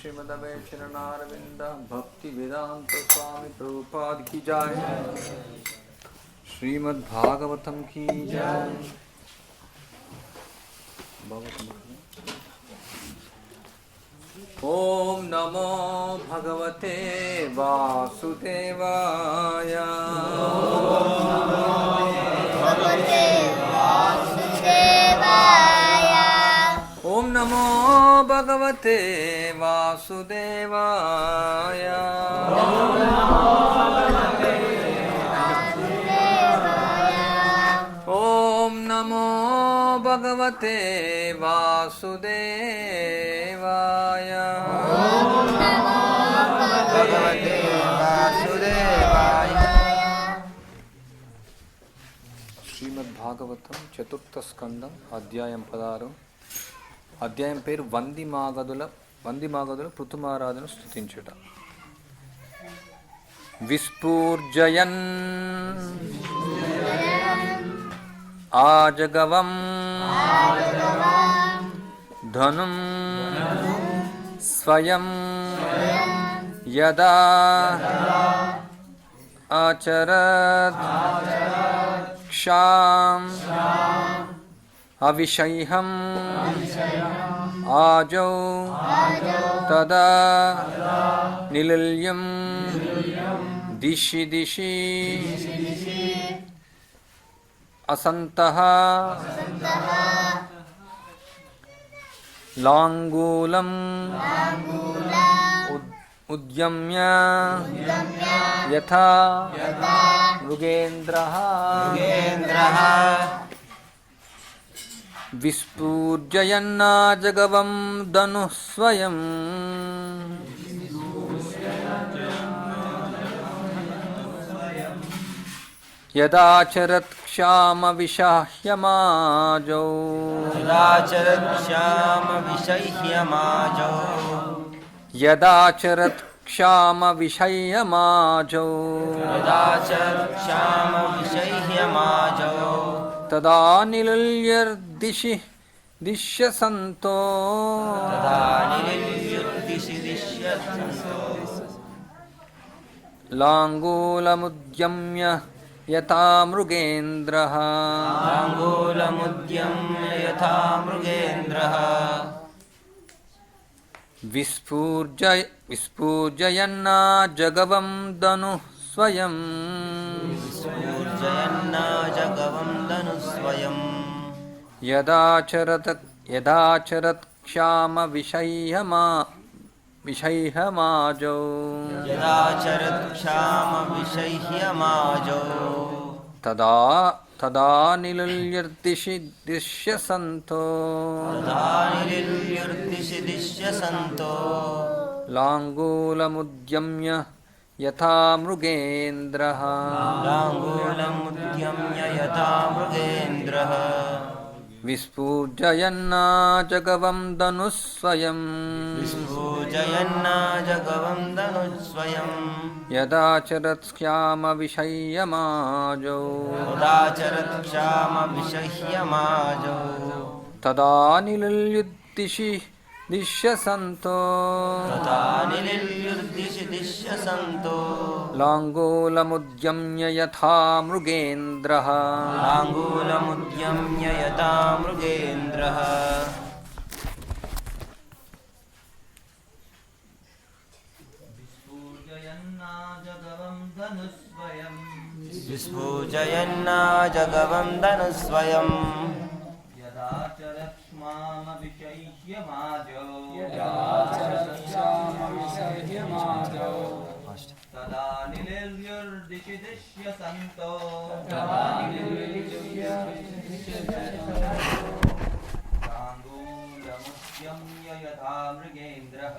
श्रीमदवे चरणारविंद भक्ति वेदांत स्वामी प्रभुपाद की जय। श्रीमद् भागवतम की जय। ओम नमो भगवते वासुदेवाय। ओम नमो भगवते वासुदेवाय। ओम नमो भगवते वासुदेवाय। श्रीमद् भागवतम चतुर्थ स्कंदम अध्यायम 16। అధ్యాయం పేరు వందిమాగదుల పృథుమారాధన స్తుతించుట. విస్ఫూర్జయన్ ఆజగవం ధనుం స్వయం యదా ఆచరత్ క్షాం అవిషయ్యం ఆజౌ తదా నిలల్యం దిశి దిశి అసంతః లాంగూలం ఉద్యమ్య యథా మృగేంద్రః విస్ఫూర్జయన్నాజగవం ధనుః స్వయం యదాచరత్ క్షామ విషహ్యమాజౌ యదాచరత్ క్షామ విషయ్యమాజౌ తదా నిలుల్యర్దిశి దిశ్యసంతో లాంగూలముద్యమ్య యథా మృగేంద్రః విస్ఫూర్జయన్నా జగవం ధనుః స్వయం యదాచరత్ క్షామ విషయ్యమాజౌ తదా నిలుల్యర్దిశి దిశ్యసంతో లాంగూలముద్యమ్య యథా మృగేంద్రః విస్ఫూర్జయన్నా జగవం ధనుః స్వయం యదాచరత్ క్షామ విషయ్యమాజౌ తదా నిలుల్యుద్దిశి దిశ్యసంతో లాంగూలముద్యమ్య యథా మృగేంద్రః విస్ఫూజయన్నా జగవం ధనుః స్వయం తదా నిలుల్యుర్దిశి దిశ్యసంతో లాంగూలముద్యమ్య యథా మృగేంద్రః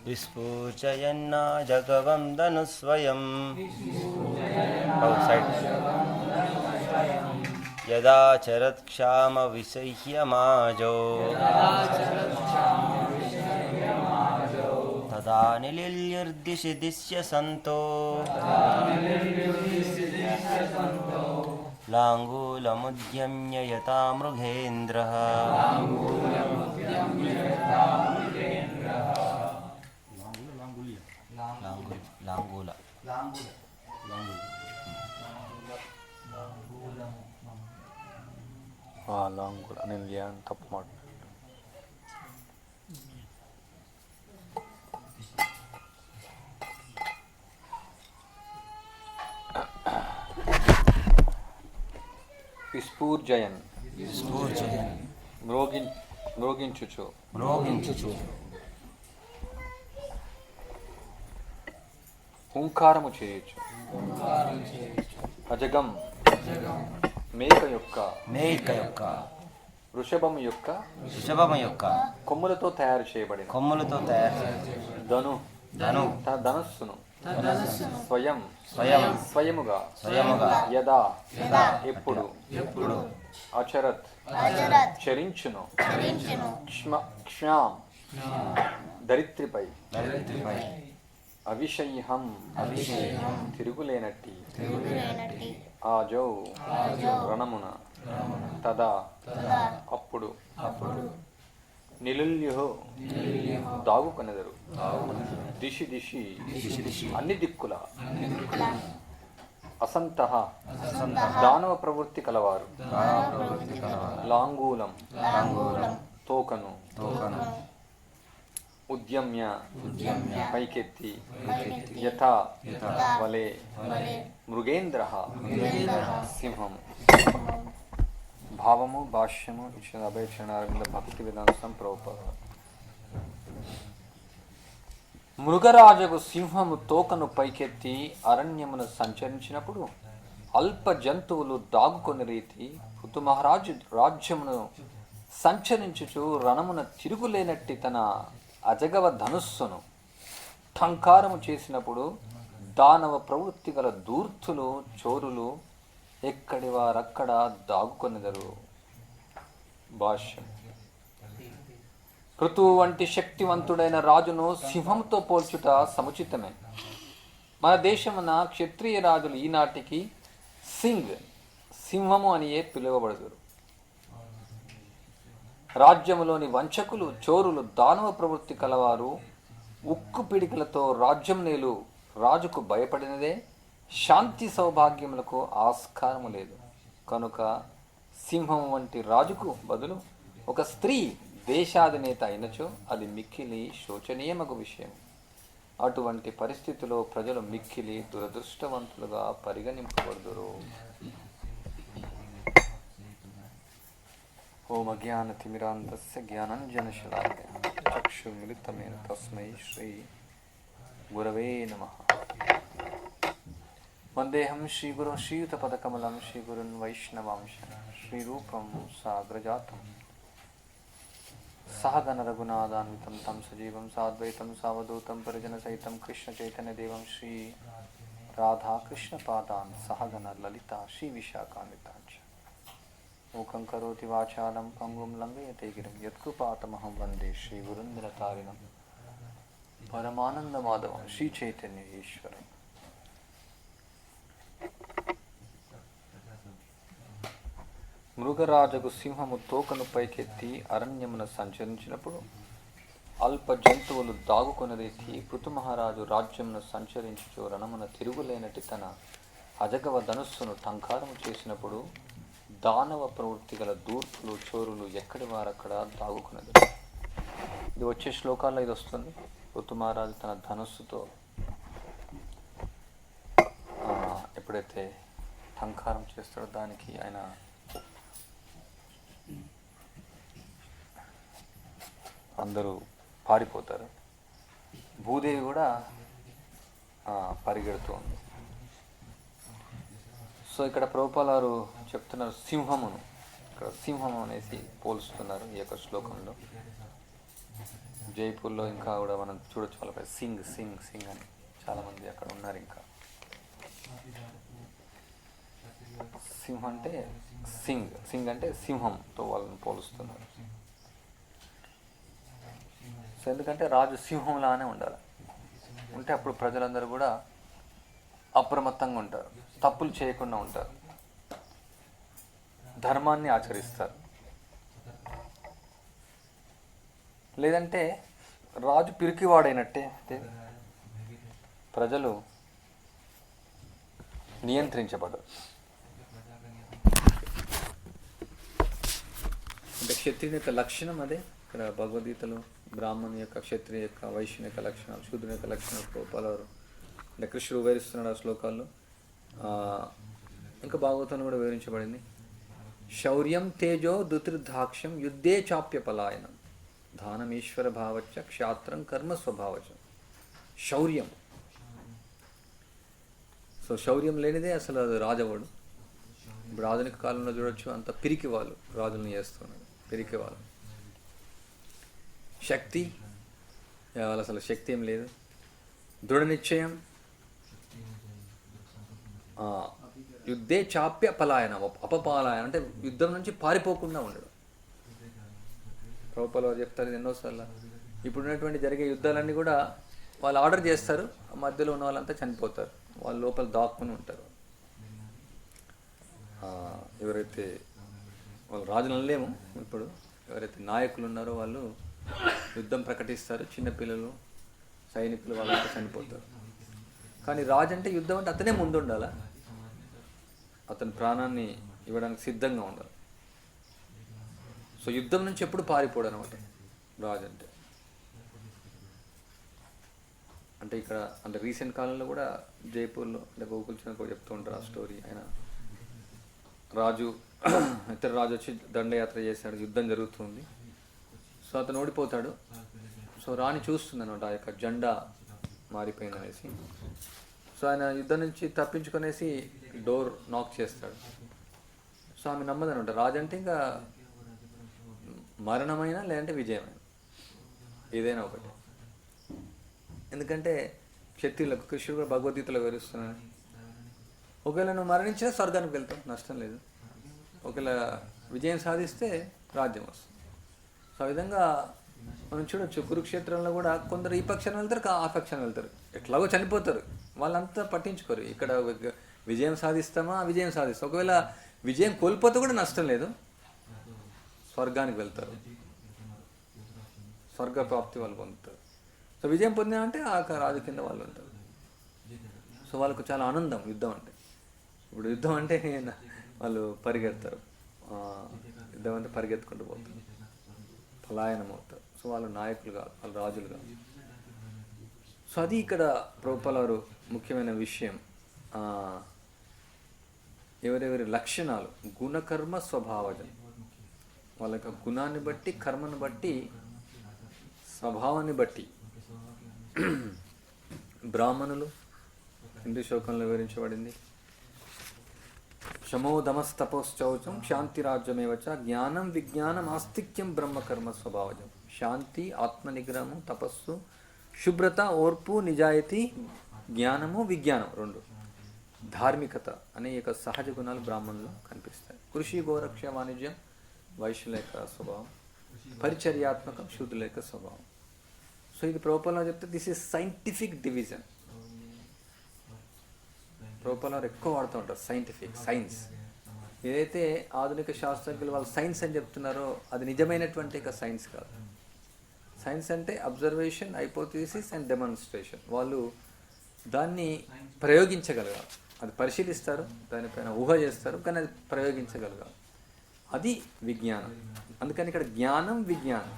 విస్ఫూజయన్నా జగవం ధనుః స్వయం యదాచరత్ క్షామ విషహ్యమాజౌ తదా నిలుల్యుర్దిశి దిశ్యసంతో లాంగూలముద్యమ్య యథా మృగేంద్రః లాంగూల లాంగూల నేను తప్పు మాట విస్ఫూర్జయన్ మ్రోగించుచు హుంకారము చేయొచ్చు అజగం మేక యొక్క వృషభము యొక్క కొమ్ములతో తయారు చేయబడిన ధనుస్సును స్వయముగా యదా ఎప్పుడు అచరత్ చరించును క్ష్యాం దరిత్రిపై అవిషయ్యం తిరుగులేనట్టి ఆజౌ రణమున తదా అప్పుడు నిలుల్యుహో దాగుకొనెదరు. దిశి దిశి అన్ని దిక్కుల అసంతః దానవ ప్రవృత్తి కలవారు. లాంగూలం తోకను ఉద్యమ్య పైకెత్తి యథా వలే మృగేంద్ర సింహము. భావము భాష్యము ఇచ్చిన అభయక్షణ అరవింద భక్తి వేదాంతం ప్రభుపాద. మృగరాజగు సింహము తోకను పైకెత్తి అరణ్యమును సంచరించినప్పుడు అల్ప జంతువులు దాగుకొని రీతి పృథు మహారాజు రాజ్యమును సంచరించుచు రణమున తిరుగులేనట్టి తన అజగవ ధనుస్సును ఠంకారము చేసినప్పుడు దానవ ప్రవృత్తి గల దూర్తులు చోరులు ఎక్కడి వారక్కడ దాగుకొనెదరు. భాష్యం. పృథు వంటి శక్తివంతుడైన రాజును సింహంతో పోల్చుట సముచితమే. మన దేశమున క్షత్రియ రాజులు ఈనాటికి సింహము అనియే పిలువబడుదురు. రాజ్యములోని వంచకులు చోరులు దానవ ప్రవృత్తి కలవారు ఉక్కు పిడికలతో రాజ్యం నేలు రాజుకు భయపడినదే శాంతి సౌభాగ్యములకు ఆస్కారము లేదు. కనుక సింహం వంటి రాజుకు బదులు ఒక స్త్రీ దేశాధినేత అయినచో అది మిక్కిలి శోచనీయమగు విషయం. అటువంటి పరిస్థితిలో ప్రజలు మిక్కిలి దురదృష్టవంతులుగా పరిగణింపబడుదురు. ఓం అజ్ఞానతిమిరాంధస్య జ్ఞానాంజనశలాకయ చక్షుర్మిలితమేన తస్మై శ్రీ గురవే నమః. వందేహం శ్రీగురుం శ్రీయుతపదకమలం శ్రీగురున్ వైష్ణవాంశ శ్రీరూపం సాగ్రజాతం సహగణ రఘునాథాన్వితం తం సజీవం సాద్వైతం సావధూతం పరిజన సహితం కృష్ణ చైతన్యదేవం శ్రీ రాధాకృష్ణ పాదాన్ సహగణ లలిత శ్రీ విశాఖాన్వితాంచ మూకం కరోతి వాచాలం పంగుం లంఘయతే గిరిం యత్కృపాతమహం వందే శ్రీగురుందరతారిణం పరమానందమాధవం శ్రీ చైతన్య ఈశ్వరం. మృగరాజగు సింహము తోకను పైకెత్తి అరణ్యమున సంచరించినప్పుడు అల్ప జంతువులు దాగుకొని రీతి పృథు మహారాజు రాజ్యమును సంచరించుచు రణమున తిరుగులేనటి తన అజగవ ధనుస్సును టంకారము చేసినప్పుడు దానవ ప్రవృత్తి గల దూర్పులు చోరులు ఎక్కడి వారక్కడ దాగుకున్నది. ఇది వచ్చే శ్లోకాల్లో ఇది వస్తుంది. పృథు మహారాజు తన ధనుస్సుతో ఎప్పుడైతే టంకారం చేస్తాడో దానికి ఆయన అందరూ పారిపోతారు. భూదేవి కూడా పరిగెడుతుంది. సో ఇక్కడ ప్రభుపాలారు చెప్తున్నారు సింహమును, ఇక్కడ సింహం అనేసి పోల్స్తున్నారు ఈ యొక్క శ్లోకంలో. జైపూర్లో ఇంకా కూడా మనం చూడొచ్చు వాళ్ళపై సింగ్ సింగ్ సింగ్ అని చాలామంది అక్కడ ఉన్నారు. ఇంకా సింహం అంటే సింగ్ అంటే సింహంతో వాళ్ళని పోలుస్తున్నారు. సో ఎందుకంటే రాజు సింహంలానే ఉండాలి. ఉంటే అప్పుడు ప్రజలందరూ కూడా అప్రమత్తంగా ఉంటారు, తప్పులు చేయకుండా ఉంటారు, ధర్మాన్ని ఆచరిస్తారు. లేదంటే రాజు పిరికివాడైనట్టే, ప్రజలు నియంత్రించబడరు. అంటే క్షత్రియుని యొక్క లక్షణం అదే. ఇక్కడ భగవద్గీతలో బ్రాహ్మణు యొక్క, క్షత్రియ యొక్క, వైశ్యుని యొక్క లక్షణాలు, శూద్రుని యొక్క లక్షణాలు ప్రభుపాలారు అంటే కృష్ణుడు వివరిస్తున్నాడు ఆ శ్లోకాల్లో. ఇంకా భాగవతంలో కూడా వివరించబడింది. శౌర్యం తేజో దుతిర్దాక్ష్యం యుద్ధే చాప్య పలాయనం దానమీశ్వర భావచ్చ క్షాత్రం కర్మ స్వభావచ. శౌర్యం. సో శౌర్యం లేనిదే అసలు అది రాజవాడు. ఇప్పుడు ఆధునిక కాలంలో చూడొచ్చు, అంత పిరికి వాళ్ళు రాజులను చేస్తున్నారు, పిరికి వాళ్ళు. శక్తి వాళ్ళు అసలు శక్తి ఏం లేదు. దృఢ నిశ్చయం. యుద్ధే చాప్య పలాయనం, అపపాలాయనం అంటే యుద్ధం నుంచి పారిపోకుండా ఉండడం. ప్రభుపాల వారు చెప్తారు ఇది ఎన్నోసార్లు. ఇప్పుడున్నటువంటి జరిగే యుద్ధాలన్నీ కూడా వాళ్ళు ఆర్డర్ చేస్తారు, మధ్యలో ఉన్న వాళ్ళంతా చనిపోతారు, వాళ్ళు లోపల దాక్కుని ఉంటారు. ఎవరైతే వాళ్ళు రాజులు అనలేము, ఇప్పుడు ఎవరైతే నాయకులు ఉన్నారో వాళ్ళు యుద్ధం ప్రకటిస్తారు, చిన్నపిల్లలు సైనికులు వాళ్ళంతా చనిపోతారు. కానీ రాజు అంటే యుద్ధం అంటే అతనే ముందు ఉండాలా, అతని ప్రాణాన్ని ఇవ్వడానికి సిద్ధంగా ఉండాలి. సో యుద్ధం నుంచి ఎప్పుడు పారిపోడు అనమాట రాజు అంటే. అంటే ఇక్కడ అంటే రీసెంట్ కాలంలో కూడా జైపూర్లో అంటే గోకుల్ చంద్ర కూడా చెప్తూ ఉంటారు ఆ స్టోరీ. ఆయన రాజు ఇతర రాజు వచ్చి దండయాత్ర చేశాడు, యుద్ధం జరుగుతుంది. సో అతను ఓడిపోతాడు. సో రాణి చూస్తుంది అనమాట ఆ యొక్క జెండా మారిపోయింది అనేసి. సో ఆయన యుద్ధం నుంచి తప్పించుకునేసి డోర్ నాక్ చేస్తాడు. సో ఆమె నమ్మదనమాట, రాజు అంటే ఇంకా మరణమైనా లేదంటే విజయమైనా ఏదైనా ఒకటి. ఎందుకంటే క్షత్రియులకు కృష్ణుడు కూడా భగవద్గీతలో వివరిస్తున్నాడు, ఒకవేళ నువ్వు మరణించినా స్వర్గానికి వెళ్తావు, నష్టం లేదు. ఒకవేళ విజయం సాధిస్తే రాజ్యం వస్తుంది. సో ఆ విధంగా మనం చూడొచ్చు కురుక్షేత్రంలో కూడా కొందరు ఈ పక్షాన్ని వెళ్తారు, ఆ పక్షాన్ని వెళ్తారు, ఎట్లాగో చనిపోతారు, వాళ్ళంతా పట్టించుకోరు. ఇక్కడ విజయం సాధిస్తామా, విజయం సాధిస్తాం. ఒకవేళ విజయం కోల్పోతే కూడా నష్టం లేదు, స్వర్గానికి వెళ్తారు, స్వర్గ ప్రాప్తి వాళ్ళు పొందుతారు. సో విజయం పొందినామంటే ఆ రాజు కింద వాళ్ళు ఉంటారు. సో వాళ్ళకు చాలా ఆనందం యుద్ధం అంటే. ఇప్పుడు యుద్ధం అంటే వాళ్ళు పరిగెడతారు, యుద్ధం అంటే పరిగెత్తుకుంటూ పోతారు, పలాయనం అవుతారు. సో వాళ్ళు నాయకులు కాదు, వాళ్ళు రాజులు కాదు. సో అది ఇక్కడ ప్రభుపాల వారు ముఖ్యమైన విషయం. ఎవరెవరి లక్షణాలు గుణకర్మ స్వభావజం, వాళ్ళ యొక్క గుణాన్ని బట్టి, కర్మను బట్టి, స్వభావాన్ని బట్టి. బ్రాహ్మణులు హిందూ శ్లోకంలో వివరించబడింది, శమోదమస్తపోశ్చౌచం శాంతిరాజ్యమేవచ జ్ఞానం విజ్ఞానం ఆస్తిక్యం బ్రహ్మకర్మ స్వభావజం. శాంతి, ఆత్మనిగ్రహము, తపస్సు, శుభ్రత, ఓర్పు, నిజాయితీ, జ్ఞానము, విజ్ఞానం, రెండు ధార్మికత అనే యొక్క సహజ గుణాలు బ్రాహ్మణులు కనిపిస్తాయి. కృషి, గోరక్ష, వాణిజ్యం వైశ్యుల యొక్క స్వభావం, పరిచర్యాత్మకం శూద్రుల యొక్క స్వభావం. సో ఇది ప్రభుపాల చెప్తే దిస్ ఈజ్ సైంటిఫిక్ డివిజన్. ప్రభుపాల ఎక్కువ వాడుతూ ఉంటారు సైంటిఫిక్, సైన్స్. ఏదైతే ఆధునిక శాస్త్రజ్ఞులు వాళ్ళు సైన్స్ అని చెప్తున్నారో అది నిజమైనటువంటి ఒక సైన్స్ కాదు. సైన్స్ అంటే అబ్జర్వేషన్, హైపోథీసిస్ అండ్ డెమాన్స్ట్రేషన్. వాళ్ళు దాన్ని ప్రయోగించగలగాలి, అది పరిశీలిస్తారు, దానిపైన ఊహ చేస్తారు, కానీ అది ప్రయోగించగలగాలి. అది విజ్ఞానం. అందుకని ఇక్కడ జ్ఞానం, విజ్ఞానం.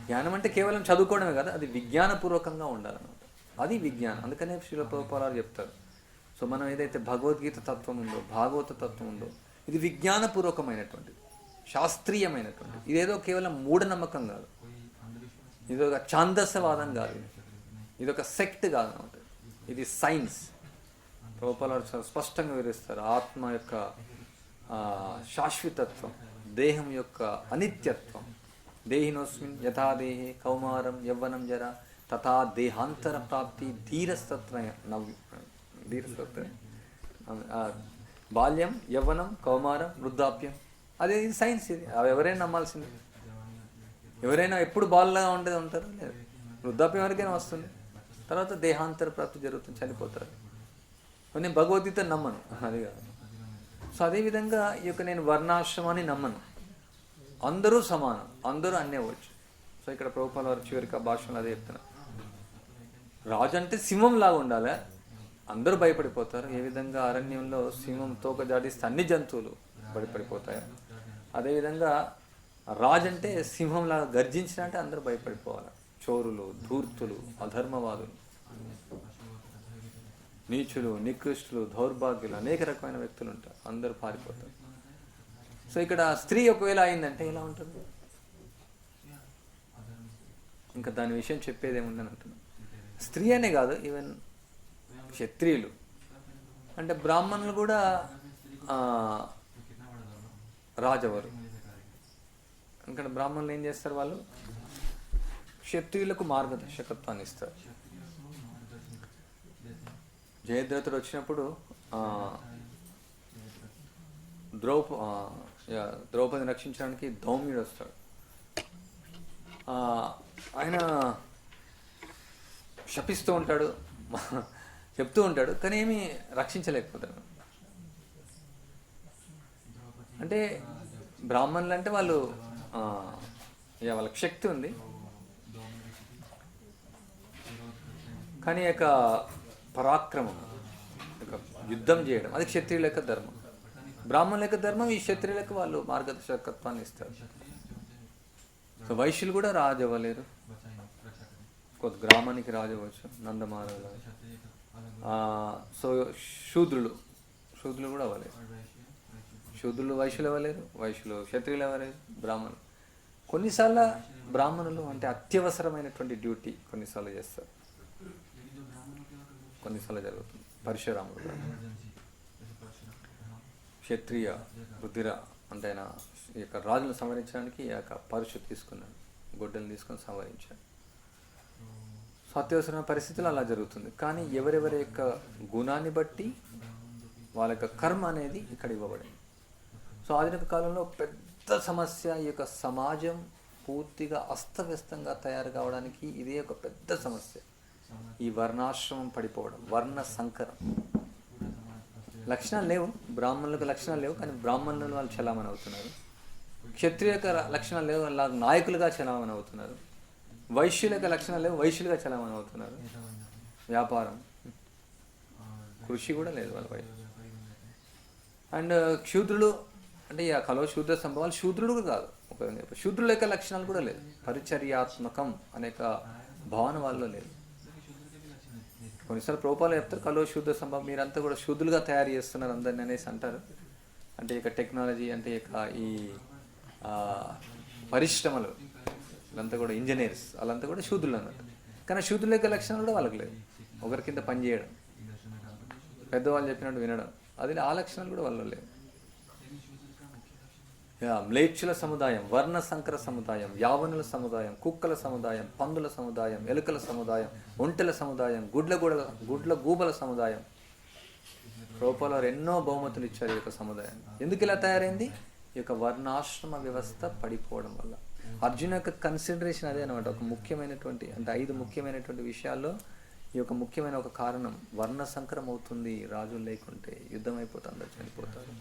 జ్ఞానం అంటే కేవలం చదువుకోవడమే కదా, అది విజ్ఞానపూర్వకంగా ఉండాలన్నమాట, అది విజ్ఞానం. అందుకనే శ్రీల ప్రభుపాల చెప్తారు. సో మనం ఏదైతే భగవద్గీత తత్వం ఉందో, భాగవత తత్వం ఉందో, ఇది విజ్ఞానపూర్వకమైనటువంటిది, శాస్త్రీయమైనటువంటిది. ఇదేదో కేవలం మూఢనమ్మకం కాదు, ఇదొక ఛాందసవాదం కాదు, ఇదొక సెక్ట్ కాదు అన్నమాట, ఇది సైన్స్. ప్రభుపాల చాలా స్పష్టంగా వివరిస్తారు ఆత్మ యొక్క శాశ్వతత్వం, దేహం యొక్క అనిత్యత్వం. దేహినోస్మిన్ యథా దేహే కౌమారం యవ్వనం జర తథా దేహాంతర ప్రాప్తి ధీరస్తత్వ బాల్యం, యవ్వనం, కౌమారం, వృద్ధాప్యం. అదే ఇది సైన్స్. ఇది ఎవరైనా నమ్మాల్సిందే. ఎవరైనా ఎప్పుడు బాల్లాగా ఉండేది ఉంటారు, లేదు, వృద్ధాప్యం వరకైనా వస్తుంది, తర్వాత దేహాంతర ప్రాప్తి జరుగుతుంది, చనిపోతారు. నేను భగవద్గీత నమ్మను, అది కాదు. సో అదేవిధంగా ఈ యొక్క నేను వర్ణాశ్రమాన్ని నమ్మను, అందరూ సమానం, అందరూ అన్నీ అవ్వచ్చు. సో ఇక్కడ ప్రభుపాల వారు చివరికి ఆ భాషలో అదే చెప్తున్నారు, రాజు అంటే సింహం లాగా ఉండాలి, అందరూ భయపడిపోతారు. ఏ విధంగా అరణ్యంలో సింహం తోక జాడిస్తే అన్ని జంతువులు భయపడిపోతాయి, అదేవిధంగా రాజు అంటే సింహంలాగా గర్జించిన అంటే అందరూ భయపడిపోవాలి. చోరులు, ధూర్తులు, అధర్మవాదులు, నీచులు, నికృష్టులు, దౌర్భాగ్యులు, అనేక రకమైన వ్యక్తులు ఉంటారు, అందరూ పారిపోతారు. సో ఇక్కడ స్త్రీ ఒకవేళ అయిందంటే ఎలా ఉంటుంది, ఇంకా దాని విషయం చెప్పేది ఏముందని అంటున్నాను. స్త్రీ అనే కాదు, ఈవెన్ క్షత్రియులు అంటే బ్రాహ్మణులు కూడా రాజవరు. ఎందుకంటే బ్రాహ్మణులు ఏం చేస్తారు, వాళ్ళు క్షత్రియులకు మార్గదర్శకత్వాన్ని ఇస్తారు. జయద్రథుడు వచ్చినప్పుడు ద్రౌపదిని రక్షించడానికి ధౌమ్యుడు వస్తాడు. ఆయన శపిస్తూ ఉంటాడు, చెప్తూ ఉంటాడు, కానీ ఏమీ రక్షించలేకపోతాడు. అంటే బ్రాహ్మణులు అంటే వాళ్ళు ఇక వాళ్ళకి శక్తి ఉంది, కానీ యొక్క పరాక్రమం, ఒక యుద్ధం చేయడం, అది క్షత్రియుల యొక్క ధర్మం. బ్రాహ్మణుల యొక్క ధర్మం ఈ క్షత్రియులకు వాళ్ళు మార్గదర్శకత్వాన్ని ఇస్తారు. సో వైశ్యులు కూడా రాజు అవ్వలేరు, కొంత గ్రామానికి రాజు అవ్వచ్చు, నందమాల. సో శూద్రులు కూడా అవ్వలేరు, శూద్రులు వైశ్యులు అవ్వలేరు, వైశ్యులు క్షత్రియులు అవ్వలేరు, బ్రాహ్మణులు. కొన్నిసార్లు బ్రాహ్మణులు అంటే అత్యవసరమైనటువంటి డ్యూటీ కొన్నిసార్లు చేస్తారు, కొన్నిసార్లు జరుగుతుంది. పరశురాముడు క్షత్రియ రుధిర అంటే ఆయన ఈ యొక్క రాజును సంహరించడానికి ఈ యొక్క పరశు తీసుకున్నాడు, గొడ్డలు తీసుకొని సంహరించాడు. సో అత్యవసరమైన పరిస్థితులు అలా జరుగుతుంది. కానీ ఎవరెవరి యొక్క గుణాన్ని బట్టి వాళ్ళ యొక్క కర్మ అనేది ఇక్కడ ఇవ్వబడింది. సో ఆధునిక కాలంలో పెద్ద సమస్య ఈ యొక్క సమాజం పూర్తిగా అస్తవ్యస్తంగా తయారు కావడానికి ఇదే ఒక పెద్ద సమస్య. ఈ వర్ణాశ్రమం పడిపోవడం, వర్ణ సంకరం. లక్షణాలు లేవు, బ్రాహ్మణులకు లక్షణాలు లేవు, కానీ బ్రాహ్మణులు వాళ్ళు చలామణి అవుతున్నారు. క్షత్రియ యొక్క లక్షణాలు లేవు, వాళ్ళ నాయకులుగా చలామణి అవుతున్నారు. వైశ్యుల యొక్క లక్షణాలు లేవు, వైశ్యులుగా చలామణి అవుతున్నారు. వ్యాపారం, కృషి కూడా లేదు వాళ్ళ వైపు. అండ్ శూద్రులు అంటే ఈ కలో శూద్ర సంభవాలు, శూద్రుడు కూడా కాదు, ఒక శూద్రుల యొక్క లక్షణాలు కూడా లేదు. పరిచర్యాత్మకం అనే భావన వాళ్ళలో లేదు. కొన్నిసార్లు ప్రభుపాలు చెప్తారు, కలో శూద్ర సంభవం, మీరంతా కూడా శూద్రులుగా తయారు చేస్తున్నారు అందరిని అనేసి అంటారు. అంటే ఇక టెక్నాలజీ అంటే ఇక ఈ పరిశ్రమలు వీళ్ళంతా కూడా ఇంజనీర్స్, వాళ్ళంతా కూడా శూద్రులు అన్నట్టు. కానీ శూద్రుల యొక్క లక్షణాలు కూడా వాళ్ళకి లేదు. ఒకరి కింద పని చేయడం, పెద్దవాళ్ళు చెప్పినట్టు వినడం, అది ఆ లక్షణాలు కూడా వాళ్ళలో లేవు. మ్లేచ్చుల సముదాయం, వర్ణ సంకర సముదాయం, యావనుల సముదాయం, కుక్కల సముదాయం, పందుల సముదాయం, ఎలుకల సముదాయం, ఒంటెల సముదాయం, గుడ్ల గూబల సముదాయం. రూపాలో ఎన్నో బహుమతులు ఇచ్చారు ఈ యొక్క సముదాయాన్ని. ఎందుకు ఇలా తయారైంది? ఈ యొక్క వర్ణాశ్రమ వ్యవస్థ పడిపోవడం వల్ల. అర్జున యొక్క కన్సిడరేషన్ అదే అనమాట. ఒక ముఖ్యమైనటువంటి అంటే 5 ముఖ్యమైనటువంటి విషయాల్లో ఈ యొక్క ముఖ్యమైన ఒక కారణం వర్ణ సంకరం అవుతుంది. రాజులు లేకుంటే యుద్ధం అయిపోతే అందరు చనిపోతారు.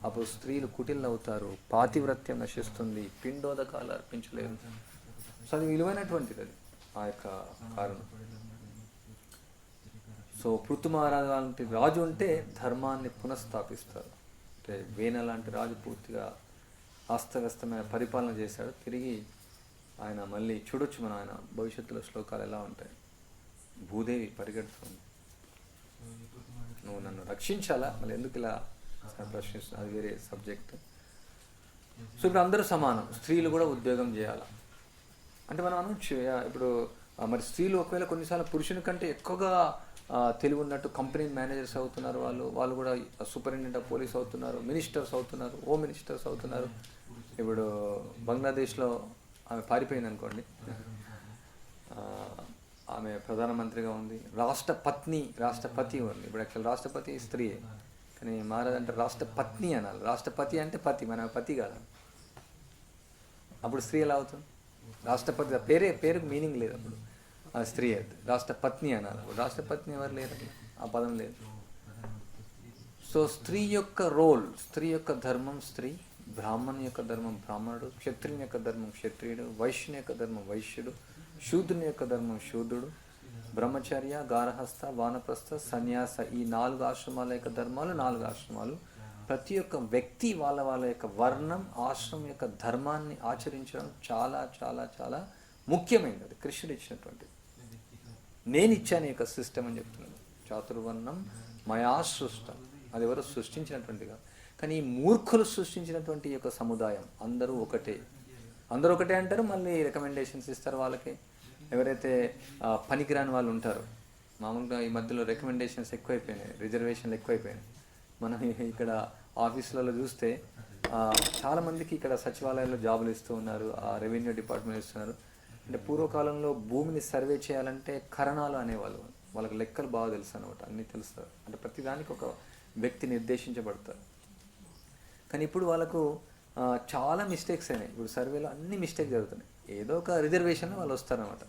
అప్పుడు స్త్రీలు కుటిళ్ళు అవుతారు, పాతివ్రత్యం నశిస్తుంది, పిండోదకాలు అర్పించలేరు. సో అది విలువైనటువంటిది, అది ఆ యొక్క కారణం. సో పృథు మహారాజు లాంటి రాజు ఉంటే ధర్మాన్ని పునఃస్థాపిస్తారు. అంటే వేణ లాంటి రాజు పూర్తిగా అస్తవ్యస్తమైన పరిపాలన చేశాడు. తిరిగి ఆయన మళ్ళీ చూడొచ్చు మనం, ఆయన భవిష్యత్తులో శ్లోకాలు ఎలా ఉంటాయి. భూదేవి పరిగెడుతుంది, నువ్వు నన్ను రక్షించాలా, మళ్ళీ ఎందుకు ఇలా ప్రశ్నిస్తున్నా, అది వేరే సబ్జెక్ట్. సో ఇప్పుడు అందరూ సమానం, స్త్రీలు కూడా ఉద్యోగం చేయాలి అంటే మనం అనొచ్చు. ఇప్పుడు మరి స్త్రీలు ఒకవేళ కొన్నిసార్లు పురుషుని కంటే ఎక్కువగా తెలివి ఉన్నట్టు కంపెనీ మేనేజర్స్ అవుతున్నారు, వాళ్ళు కూడా సూపరింటెండెంట్ ఆఫ్ పోలీస్ అవుతున్నారు, మినిస్టర్స్ అవుతున్నారు, హోమ్ మినిస్టర్స్ అవుతున్నారు. ఇప్పుడు బంగ్లాదేశ్లో ఆమె పారిపోయింది అనుకోండి, ఆమె ప్రధానమంత్రిగా ఉంది. రాష్ట్రపతి ఉంది. ఇప్పుడు యాక్చువల్ రాష్ట్రపతి స్త్రీయే, కానీ మహారాజ్ అంటే రాష్ట్రపత్ని అనాలి. రాష్ట్రపతి అంటే పతి, మన పతి కాదు. అప్పుడు స్త్రీ ఎలా అవుతుంది? రాష్ట్రపతి పేరుకు మీనింగ్ లేదు, అప్పుడు ఆ స్త్రీ అయితే రాష్ట్రపత్ని అనాలి. రాష్ట్రపత్ని ఎవరు లేరు, ఆ పదం లేదు. సో స్త్రీ యొక్క రోల్, స్త్రీ యొక్క ధర్మం స్త్రీ, బ్రాహ్మణుని యొక్క ధర్మం బ్రాహ్మణుడు, క్షత్రుని యొక్క ధర్మం క్షత్రియుడు, వైశ్యుని యొక్క ధర్మం వైశ్యుడు, శూద్రుని యొక్క ధర్మం శూద్రుడు, బ్రహ్మచర్య, గార్హస్థ, వానప్రస్థ, సన్యాస, ఈ 4 ఆశ్రమాల యొక్క ధర్మాలు 4 ఆశ్రమాలు. ప్రతి ఒక్క వ్యక్తి వాళ్ళ యొక్క వర్ణం, ఆశ్రమం యొక్క ధర్మాన్ని ఆచరించడం చాలా చాలా చాలా ముఖ్యమైనది. అది కృష్ణుడు ఇచ్చినటువంటిది. నేను ఇచ్చాను ఈ యొక్క సిస్టమ్ అని చెప్తున్నాను. చాతుర్వర్ణం మయా సృష్టం, అది ఎవరు సృష్టించినటువంటిగా. కానీ ఈ మూర్ఖులు సృష్టించినటువంటి ఈ యొక్క సముదాయం అందరూ ఒకటే అంటారు, మళ్ళీ రికమెండేషన్స్ ఇస్తారు వాళ్ళకి. ఎవరైతే పనికిరాని వాళ్ళు ఉంటారో, మామూలుగా ఈ మధ్యలో రికమెండేషన్స్ ఎక్కువైపోయినాయి, రిజర్వేషన్లు ఎక్కువైపోయినాయి. మనం ఇక్కడ ఆఫీసులలో చూస్తే చాలామందికి ఇక్కడ సచివాలయాల్లో జాబులు ఇస్తూ ఉన్నారు, ఆ రెవెన్యూ డిపార్ట్మెంట్ ఇస్తున్నారు. అంటే పూర్వకాలంలో భూమిని సర్వే చేయాలంటే కరణాలు అనేవాళ్ళు, వాళ్ళకి లెక్కలు బాగా తెలుసు అనమాట, అన్నీ తెలుస్తారు. అంటే ప్రతిదానికి ఒక వ్యక్తి నిర్దేశించబడతారు. కానీ ఇప్పుడు వాళ్ళకు చాలా మిస్టేక్స్ అయినాయి. ఇప్పుడు సర్వేలో అన్ని మిస్టేక్ జరుగుతున్నాయి. ఏదో ఒక రిజర్వేషన్లో వాళ్ళు వస్తారనమాట.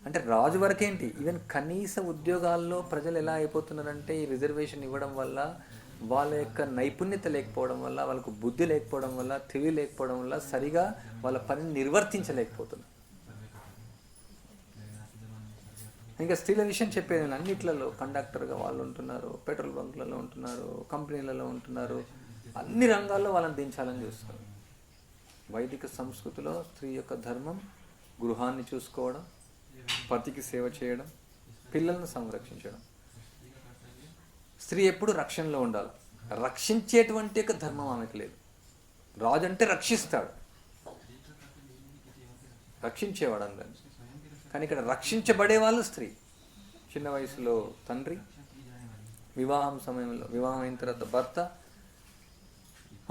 అంటే రాజు వరకేంటి, ఈవెన్ కనీస ఉద్యోగాల్లో ప్రజలు ఎలా అయిపోతున్నారంటే ఈ రిజర్వేషన్ ఇవ్వడం వల్ల వాళ్ళ యొక్క నైపుణ్యత లేకపోవడం వల్ల, వాళ్ళకు బుద్ధి లేకపోవడం వల్ల, తెలివి లేకపోవడం వల్ల సరిగా వాళ్ళ పనిని నిర్వర్తించలేకపోతున్నారు. ఇంకా స్త్రీల విషయం చెప్పేది నేను అన్నిట్లలో కండక్టర్గా వాళ్ళు ఉంటున్నారు, పెట్రోల్ బంకులలో ఉంటున్నారు, కంపెనీలలో ఉంటున్నారు, అన్ని రంగాల్లో వాళ్ళని దించాలని చూస్తున్నారు. వైదిక సంస్కృతిలో స్త్రీ యొక్క ధర్మం గృహాన్ని చూసుకోవడం, పతికి సేవ చేయడం, పిల్లలను సంరక్షించడం. స్త్రీ ఎప్పుడు రక్షణలో ఉండాలి. రక్షించేటువంటి యొక్క ధర్మం ఆమెకు లేదు. రాజు అంటే రక్షిస్తాడు, రక్షించేవాడు అందరిని. కానీ ఇక్కడ రక్షించబడే వాళ్ళు స్త్రీ. చిన్న వయసులో తండ్రి, వివాహం అయిన తర్వాత భర్త,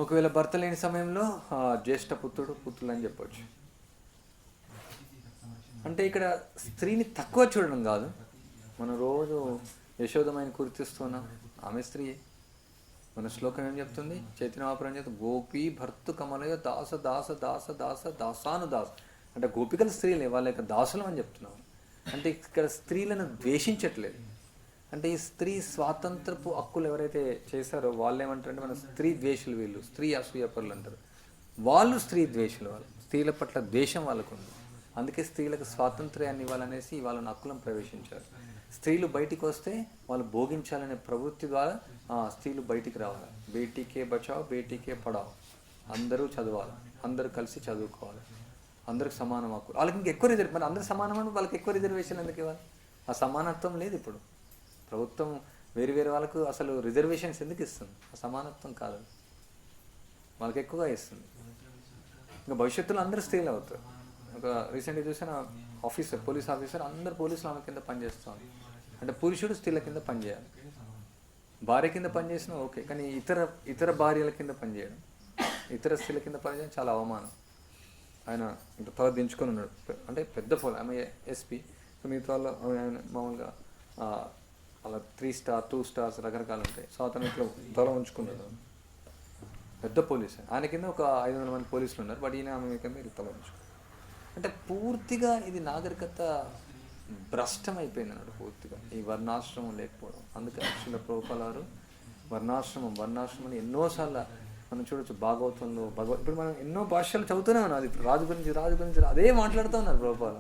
ఒకవేళ భర్త లేని సమయంలో జ్యేష్ఠ పుత్రులు అని చెప్పొచ్చు. అంటే ఇక్కడ స్త్రీని తక్కువ చూడడం కాదు. మనం రోజు యశోదమైన గుర్తిస్తున్నాం, ఆమె స్త్రీయే. మన శ్లోకం ఏం చెప్తుంది? చైతన్యమహాప్రభు చెప్తుంది, గోపీ భర్తు కమలయ దాస దాస దాస దాస దాసాను దాస. అంటే గోపికల స్త్రీలే, వాళ్ళ యొక్క దాసులం అని చెప్తున్నాం. అంటే ఇక్కడ స్త్రీలను ద్వేషించట్లేదు. అంటే ఈ స్త్రీ స్వాతంత్రపు హక్కులు ఎవరైతే చేశారో వాళ్ళు ఏమంటారంటే మన స్త్రీ ద్వేషులు, వీళ్ళు స్త్రీ అసూయపరులు అంటారు. వాళ్ళు స్త్రీ ద్వేషులు, వాళ్ళు స్త్రీల పట్ల ద్వేషం వాళ్ళకు ఉంది. అందుకే స్త్రీలకు స్వాతంత్ర్యాన్ని ఇవ్వాలనేసి వాళ్ళని హక్కులను ప్రవేశించారు. స్త్రీలు బయటికి వస్తే వాళ్ళు భోగించాలనే ప్రవృత్తి ద్వారా స్త్రీలు బయటికి రావాలి. బేటీకే బచావ్ బేటీకే పడావ్, అందరూ చదవాలి, అందరూ కలిసి చదువుకోవాలి, అందరికి సమానం హక్కు. వాళ్ళకి ఇంకా ఎక్కువ రిజర్వ్, మరి అందరు సమానం అంటే వాళ్ళకి ఎక్కువ రిజర్వేషన్ ఎందుకు ఇవ్వాలి? ఆ సమానత్వం లేదు. ఇప్పుడు ప్రభుత్వం వేరు వాళ్ళకు అసలు రిజర్వేషన్స్ ఎందుకు ఇస్తుంది? ఆ సమానత్వం కాదు, వాళ్ళకి ఎక్కువగా ఇస్తుంది. ఇంకా భవిష్యత్తులో అందరూ స్త్రీలు అవుతారు. ఒక రీసెంట్గా చూసిన ఆఫీసర్, పోలీస్ ఆఫీసర్, అందరు పోలీసులు ఆమె కింద పనిచేస్తాం. అంటే పురుషుడు స్త్రీల కింద పనిచేయాలి. భార్య కింద పనిచేసినా ఓకే, కానీ ఇతర భార్యల కింద పనిచేయడం, ఇతర స్త్రీల కింద పనిచేయడం చాలా అవమానం. ఆయన ఇంత తల దించుకొని ఉన్నాడు. అంటే పెద్ద పోల్, ఆమె ఎస్పీ. సో మిగతా వాళ్ళు ఆయన మామూలుగా అలా 3 స్టార్ 2 స్టార్స్ రకరకాలు ఉంటాయి. సో అతను ఇట్లా తల ఉంచుకున్నాడు. పెద్ద పోలీసు. ఆయన కింద ఒక 500 మంది పోలీసులు ఉన్నారు. బట్ ఈయన ఆమె కింద ఇట్లా తల ఉంచుకున్నాడు. అంటే పూర్తిగా ఇది నాగరికత భ్రష్టం అయిపోయింది అన్నాడు పూర్తిగా, ఈ వర్ణాశ్రమం లేకపోవడం. అందుకే అక్షుల ప్రభుపాలారు వర్ణాశ్రమం ఎన్నోసార్లు మనం చూడొచ్చు భాగవతంలో. ఇప్పుడు మనం ఎన్నో భాషలు చదువుతూనే ఉన్నాం. అది రాజు గురించి అదే మాట్లాడుతూ ఉన్నారు ప్రభుపాల,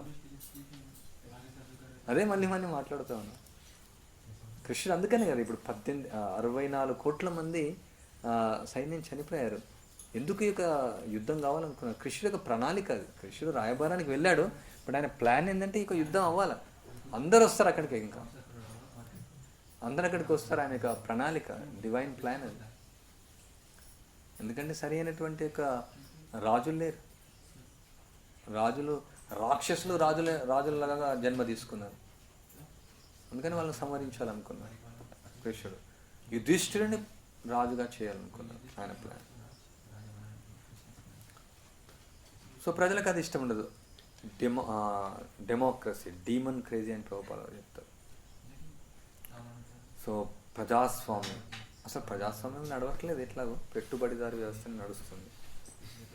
అదే మళ్ళీ మాట్లాడుతూ ఉన్నారు. కృష్ణుడు అందుకనే కదా ఇప్పుడు 64 కోట్ల మంది సైన్యం చనిపోయారు. ఎందుకు ఇక యుద్ధం కావాలనుకున్నారు? కృష్ణుడు యొక్క ప్రణాళిక అది. కృష్ణుడు రాయబారానికి వెళ్ళాడు, బట్ ఆయన ప్లాన్ ఏంటంటే ఇక యుద్ధం అవ్వాలి, అందరు వస్తారు అక్కడికి, ఇంకా అందరు అక్కడికి వస్తారు. ఆయన యొక్క ప్రణాళిక, డివైన్ ప్లాన్ అది. ఎందుకంటే సరి అయినటువంటి యొక్క రాజులు లేరు. రాక్షసులు రాజులలాగా జన్మ తీసుకున్నారు. అందుకని వాళ్ళని సంహరించాలనుకున్నారు. కృష్ణుడు యుధిష్ఠిరుని రాజుగా చేయాలనుకున్నారు, ఆయన ప్లాన్. సో ప్రజలకు అది ఇష్టం ఉండదు. డెమోక్రసీ, డీమన్ క్రేజీ అని ప్రభుపాల చెప్తారు. సో ప్రజాస్వామ్యం, అసలు ప్రజాస్వామ్యం నడవట్లేదు. ఎట్లాగో పెట్టుబడిదారు వ్యవస్థను నడుస్తుంది.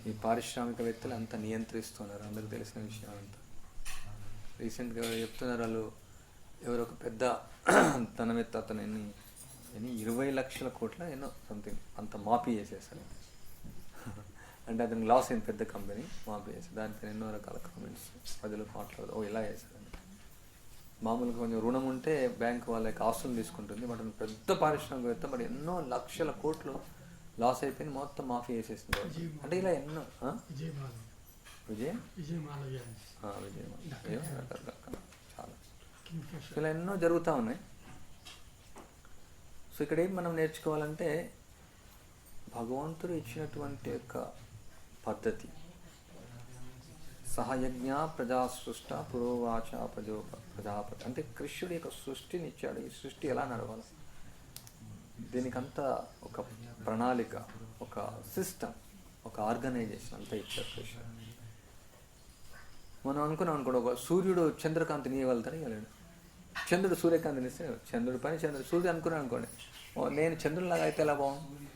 ఈ పారిశ్రామికవేత్తలు అంతా నియంత్రిస్తున్నారు, అందరికి తెలిసిన విషయం అంతా. రీసెంట్గా చెప్తున్నారు వాళ్ళు, ఎవరో ఒక పెద్ద ధనవేత్త, అతను ఎన్ని 20 లక్షల కోట్ల ఎన్నో సంథింగ్ అంత మాఫీ చేసేసారు. అంటే అతనికి లాస్ అయింది, పెద్ద కంపెనీ మాఫీ చేశారు. దానిపైన ఎన్నో రకాల కామెంట్స్ ప్రజలు మాట్లాడదు, ఇలా చేశారని. మామూలుగా కొంచెం రుణం ఉంటే బ్యాంక్ వాళ్ళ యొక్క ఆస్తులు తీసుకుంటుంది, బట్ పెద్ద పారిశ్రామికవేత్త మరి ఎన్నో లక్షల కోట్లు లాస్ అయిపోయింది, మొత్తం మాఫీ చేసేసింది. అంటే ఇలా ఎన్నో చాలా ఇలా ఎన్నో జరుగుతూ ఉన్నాయి. సో ఇక్కడ ఏం మనం నేర్చుకోవాలంటే, భగవంతుడు ఇచ్చినటువంటి యొక్క పద్ధతి, సహయజ్ఞ ప్రజాసృష్ట పురోవాచ ప్రజాపతి. అంటే కృష్ణుడి యొక్క సృష్టిని ఇచ్చాడు. ఈ సృష్టి ఎలా నడవాలి, దీనికంతా ఒక ప్రణాళిక, ఒక సిస్టమ్, ఒక ఆర్గనైజేషన్ అంతా ఇచ్చాడు కృష్ణుడు. మనం అనుకున్నాం అనుకోండి, ఒక సూర్యుడు చంద్రకాంతిని ఇవ్వగలుగుతాడు, ఇవ్వలేడు. చంద్రుడు సూర్యకాంతిని ఇస్తే చంద్రుడి పని చంద్రుడు. సూర్యుడు అనుకున్నాను అనుకోండి, నేను చంద్రునిలాగా అయితే ఎలా బాగుంది,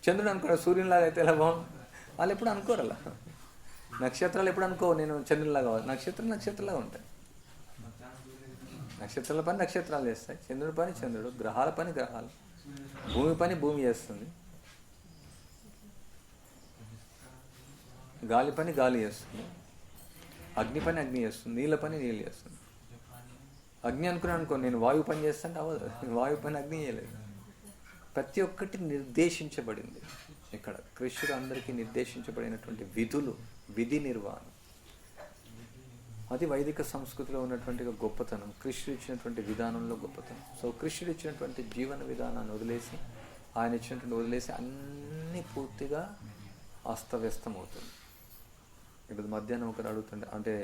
చంద్రుడు అనుకున్నా సూర్యునిలాగా అయితే ఎలా బాగుంది. వాళ్ళు ఎప్పుడు అనుకోరు అలా. నక్షత్రాలు ఎప్పుడు అనుకో నేను చంద్రునిలాగా కావాలి. నక్షత్రాలుగా ఉంటాయి. నక్షత్రాల పని నక్షత్రాలు చేస్తాయి, చంద్రుడి పని చంద్రుడు, గ్రహాల పని గ్రహాలు. భూమి పని భూమి చేస్తుంది, గాలి పని గాలి చేస్తుంది, అగ్ని పని అగ్ని చేస్తుంది, నీళ్ళ పని నీళ్ళు చేస్తుంది. అగ్ని అనుకో నేను వాయువు పని చేస్తాను అవ్వదు, వాయువు పని అగ్ని చేయలేదు. ప్రతి ఒక్కటి నిర్దేశించబడింది. ఇక్కడ కృష్ణుడు అందరికీ నిర్దేశించబడినటువంటి విధులు, విధి నిర్వహణ, అది వైదిక సంస్కృతిలో ఉన్నటువంటి గొప్పతనం, కృష్ణుడు ఇచ్చినటువంటి విధానంలో గొప్పతనం. సో కృష్ణుడు ఇచ్చినటువంటి జీవన విధానాన్ని వదిలేసి, ఆయన ఇచ్చినటువంటి వదిలేసి అన్నీ పూర్తిగా అస్తవ్యస్తం అవుతుంది. ఇప్పుడు మధ్యాహ్నం ఒకరు అడుగుతుండే, అంటే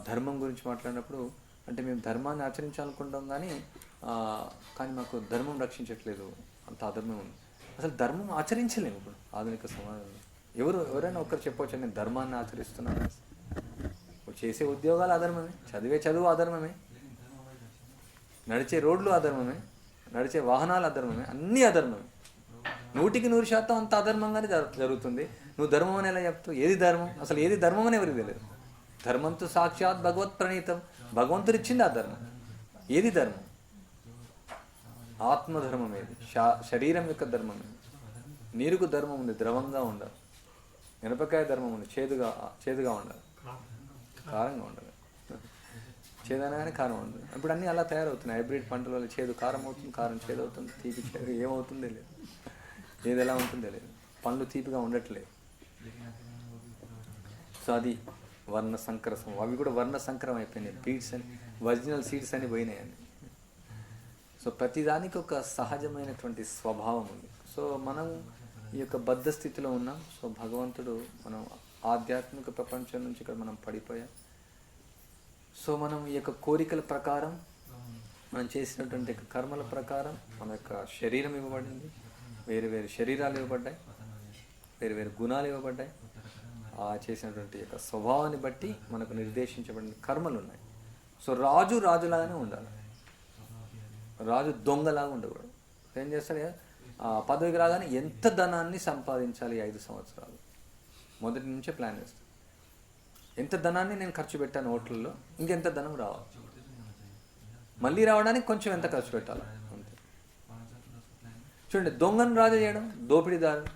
ధర్మం గురించి మాట్లాడినప్పుడు, అంటే మేము ధర్మాన్ని ఆచరించాలనుకుంటాం కానీ మాకు ధర్మం రక్షించట్లేదు, అంత అధర్మం ఉంది. అసలు ధర్మం ఆచరించలేము ఇప్పుడు ఆధునిక సమాజంలో. ఎవరైనా ఒకరు చెప్పవచ్చు నేను ధర్మాన్ని ఆచరిస్తున్నాను. చేసే ఉద్యోగాలు అధర్మమే, చదివే చదువు అధర్మమే, నడిచే రోడ్లు అధర్మమే, నడిచే వాహనాలు అధర్మమే, అన్నీ అధర్మమే. 100% అంత అధర్మంగానే జరుగుతుంది. నువ్వు ధర్మం అని ఎలా చెప్తావు? ఏది ధర్మం? అసలు ఏది ధర్మం అని ఎవరికి తెలియదు. ధర్మంతో సాక్షాత్ భగవత్ ప్రణీతం, భగవంతుడు ఇచ్చింది ఆ ధర్మం. ఏది ధర్మం? ఆత్మధర్మం ఏది? శరీరం యొక్క ధర్మం ఏది? నీరుకు ధర్మం ఉంది, ద్రవంగా ఉండాలి. మిరపకాయ ధర్మం ఉంది, చేదుగా ఉండాలి, కారంగా ఉండాలి. చేదనగానే కారం ఉంటుంది. ఇప్పుడు అన్నీ అలా తయారవుతున్నాయి. హైబ్రిడ్ పంటల వల్ల చేదు కారం అవుతుంది, కారం చేదు అవుతుంది, తీపి చేదు ఏమవుతుందో లేదు, ఏది ఎలా ఉంటుందో లేదు. పండ్లు తీపిగా ఉండట్లేదు. సో అది వర్ణ సంకరసం. అవి కూడా వర్ణ సంకరం అయిపోయినాయి. బీడ్స్ అని, ఒరిజినల్ సీడ్స్ అని పోయినాయండి. సో ప్రతిదానికి ఒక సహజమైనటువంటి స్వభావం ఉంది. సో మనం ఈ యొక్క బద్ధ స్థితిలో ఉన్నాం. సో భగవంతుడు, మనం ఆధ్యాత్మిక ప్రపంచం నుంచి ఇక్కడ మనం పడిపోయాం. సో మనం ఈ యొక్క కోరికల ప్రకారం, మనం చేసినటువంటి కర్మల ప్రకారం మన యొక్క శరీరం ఇవ్వబడింది, వేరు వేరు శరీరాలు ఇవ్వబడ్డాయి, వేరు వేరు గుణాలు ఇవ్వబడ్డాయి. ఆ చేసినటువంటి యొక్క స్వభావాన్ని బట్టి మనకు నిర్దేశించబడిన కర్మలు ఉన్నాయి. సో రాజు రాజులాగానే ఉండాలి, రాజు దొంగలాగా ఉండకూడదు. ఏం చేస్తాడు? పదవికి రాగానే ఎంత ధనాన్ని సంపాదించాలి 5 సంవత్సరాలు మొదటి నుంచే ప్లాన్ చేస్తాడు. ఎంత ధనాన్ని నేను ఖర్చు పెట్టాను హోటల్లో, ఇంకెంత ధనం రావాలి, మళ్ళీ రావడానికి కొంచెం ఎంత ఖర్చు పెట్టాలి అంతే. చూడండి, దొంగను రాజు చేయడం, దోపిడీదారులు.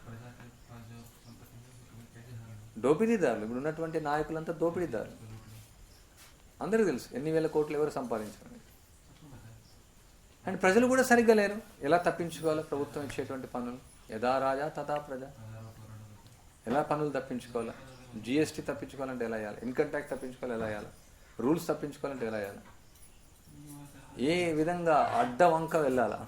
ఇప్పుడు ఉన్నటువంటి నాయకులంతా దోపిడీదారులు. అందరికీ తెలుసు ఎన్ని వేల కోట్లు ఎవరు సంపాదించారు. అండ్ ప్రజలు కూడా సరిగ్గా లేరు. ఎలా తప్పించుకోవాలో ప్రభుత్వం ఇచ్చేటువంటి పనులు, యథా రాజా తథా ప్రజ, ఎలా పనులు తప్పించుకోవాలా, జిఎస్టీ తప్పించుకోవాలంటే ఎలా వేయాలి, ఇన్కమ్ ట్యాక్స్ తప్పించుకోవాలి ఎలా వేయాలి, రూల్స్ తప్పించుకోవాలంటే ఎలా వేయాలి, ఏ విధంగా అడ్డవంక వెళ్ళాలా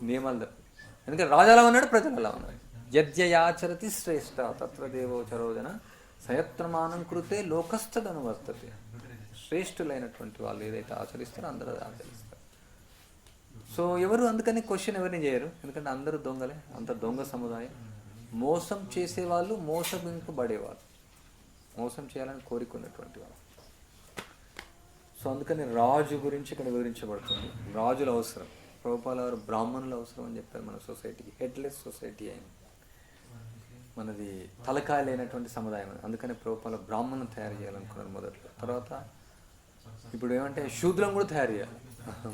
నియమాలు తప్పి. ఎందుకంటే రాజు అలా ఉన్నాడు, ప్రజలు అలా ఉన్నారు. యద్యయాచరతి శ్రేష్ఠ తత్ర దేవోచరోజన సయత్రమానం కృతే లోకస్థదను వర్తతే. శ్రేష్ఠులైనటువంటి వాళ్ళు ఏదైతే ఆచరిస్తారో అందరూ అది ఆచరిస్తారు. సో ఎవరు అందుకని క్వశ్చన్ ఎవరిని చేయరు, ఎందుకంటే అందరూ దొంగలే, అంత దొంగ సముదాయం. మోసం చేసేవాళ్ళు, మోసగింపబడేవాళ్ళు, మోసం చేయాలని కోరుకున్నటువంటి వాళ్ళు. సో అందుకని రాజు గురించి ఇక్కడ వివరించబడుతుంది. రాజుల అవసరం. ప్రభుపాల వారు బ్రాహ్మణుల అవసరం అని చెప్పారు మన సొసైటీకి. హెడ్లెస్ సొసైటీ అయింది మనది, తలకాయ లేనటువంటి సముదాయం. అందుకని ప్రభుపాల బ్రాహ్మణులను తయారు చేయాలనుకున్నారు మొదట్లో. తర్వాత ఇప్పుడు ఏమంటే శూద్రం కూడా తయారు చేయాలి,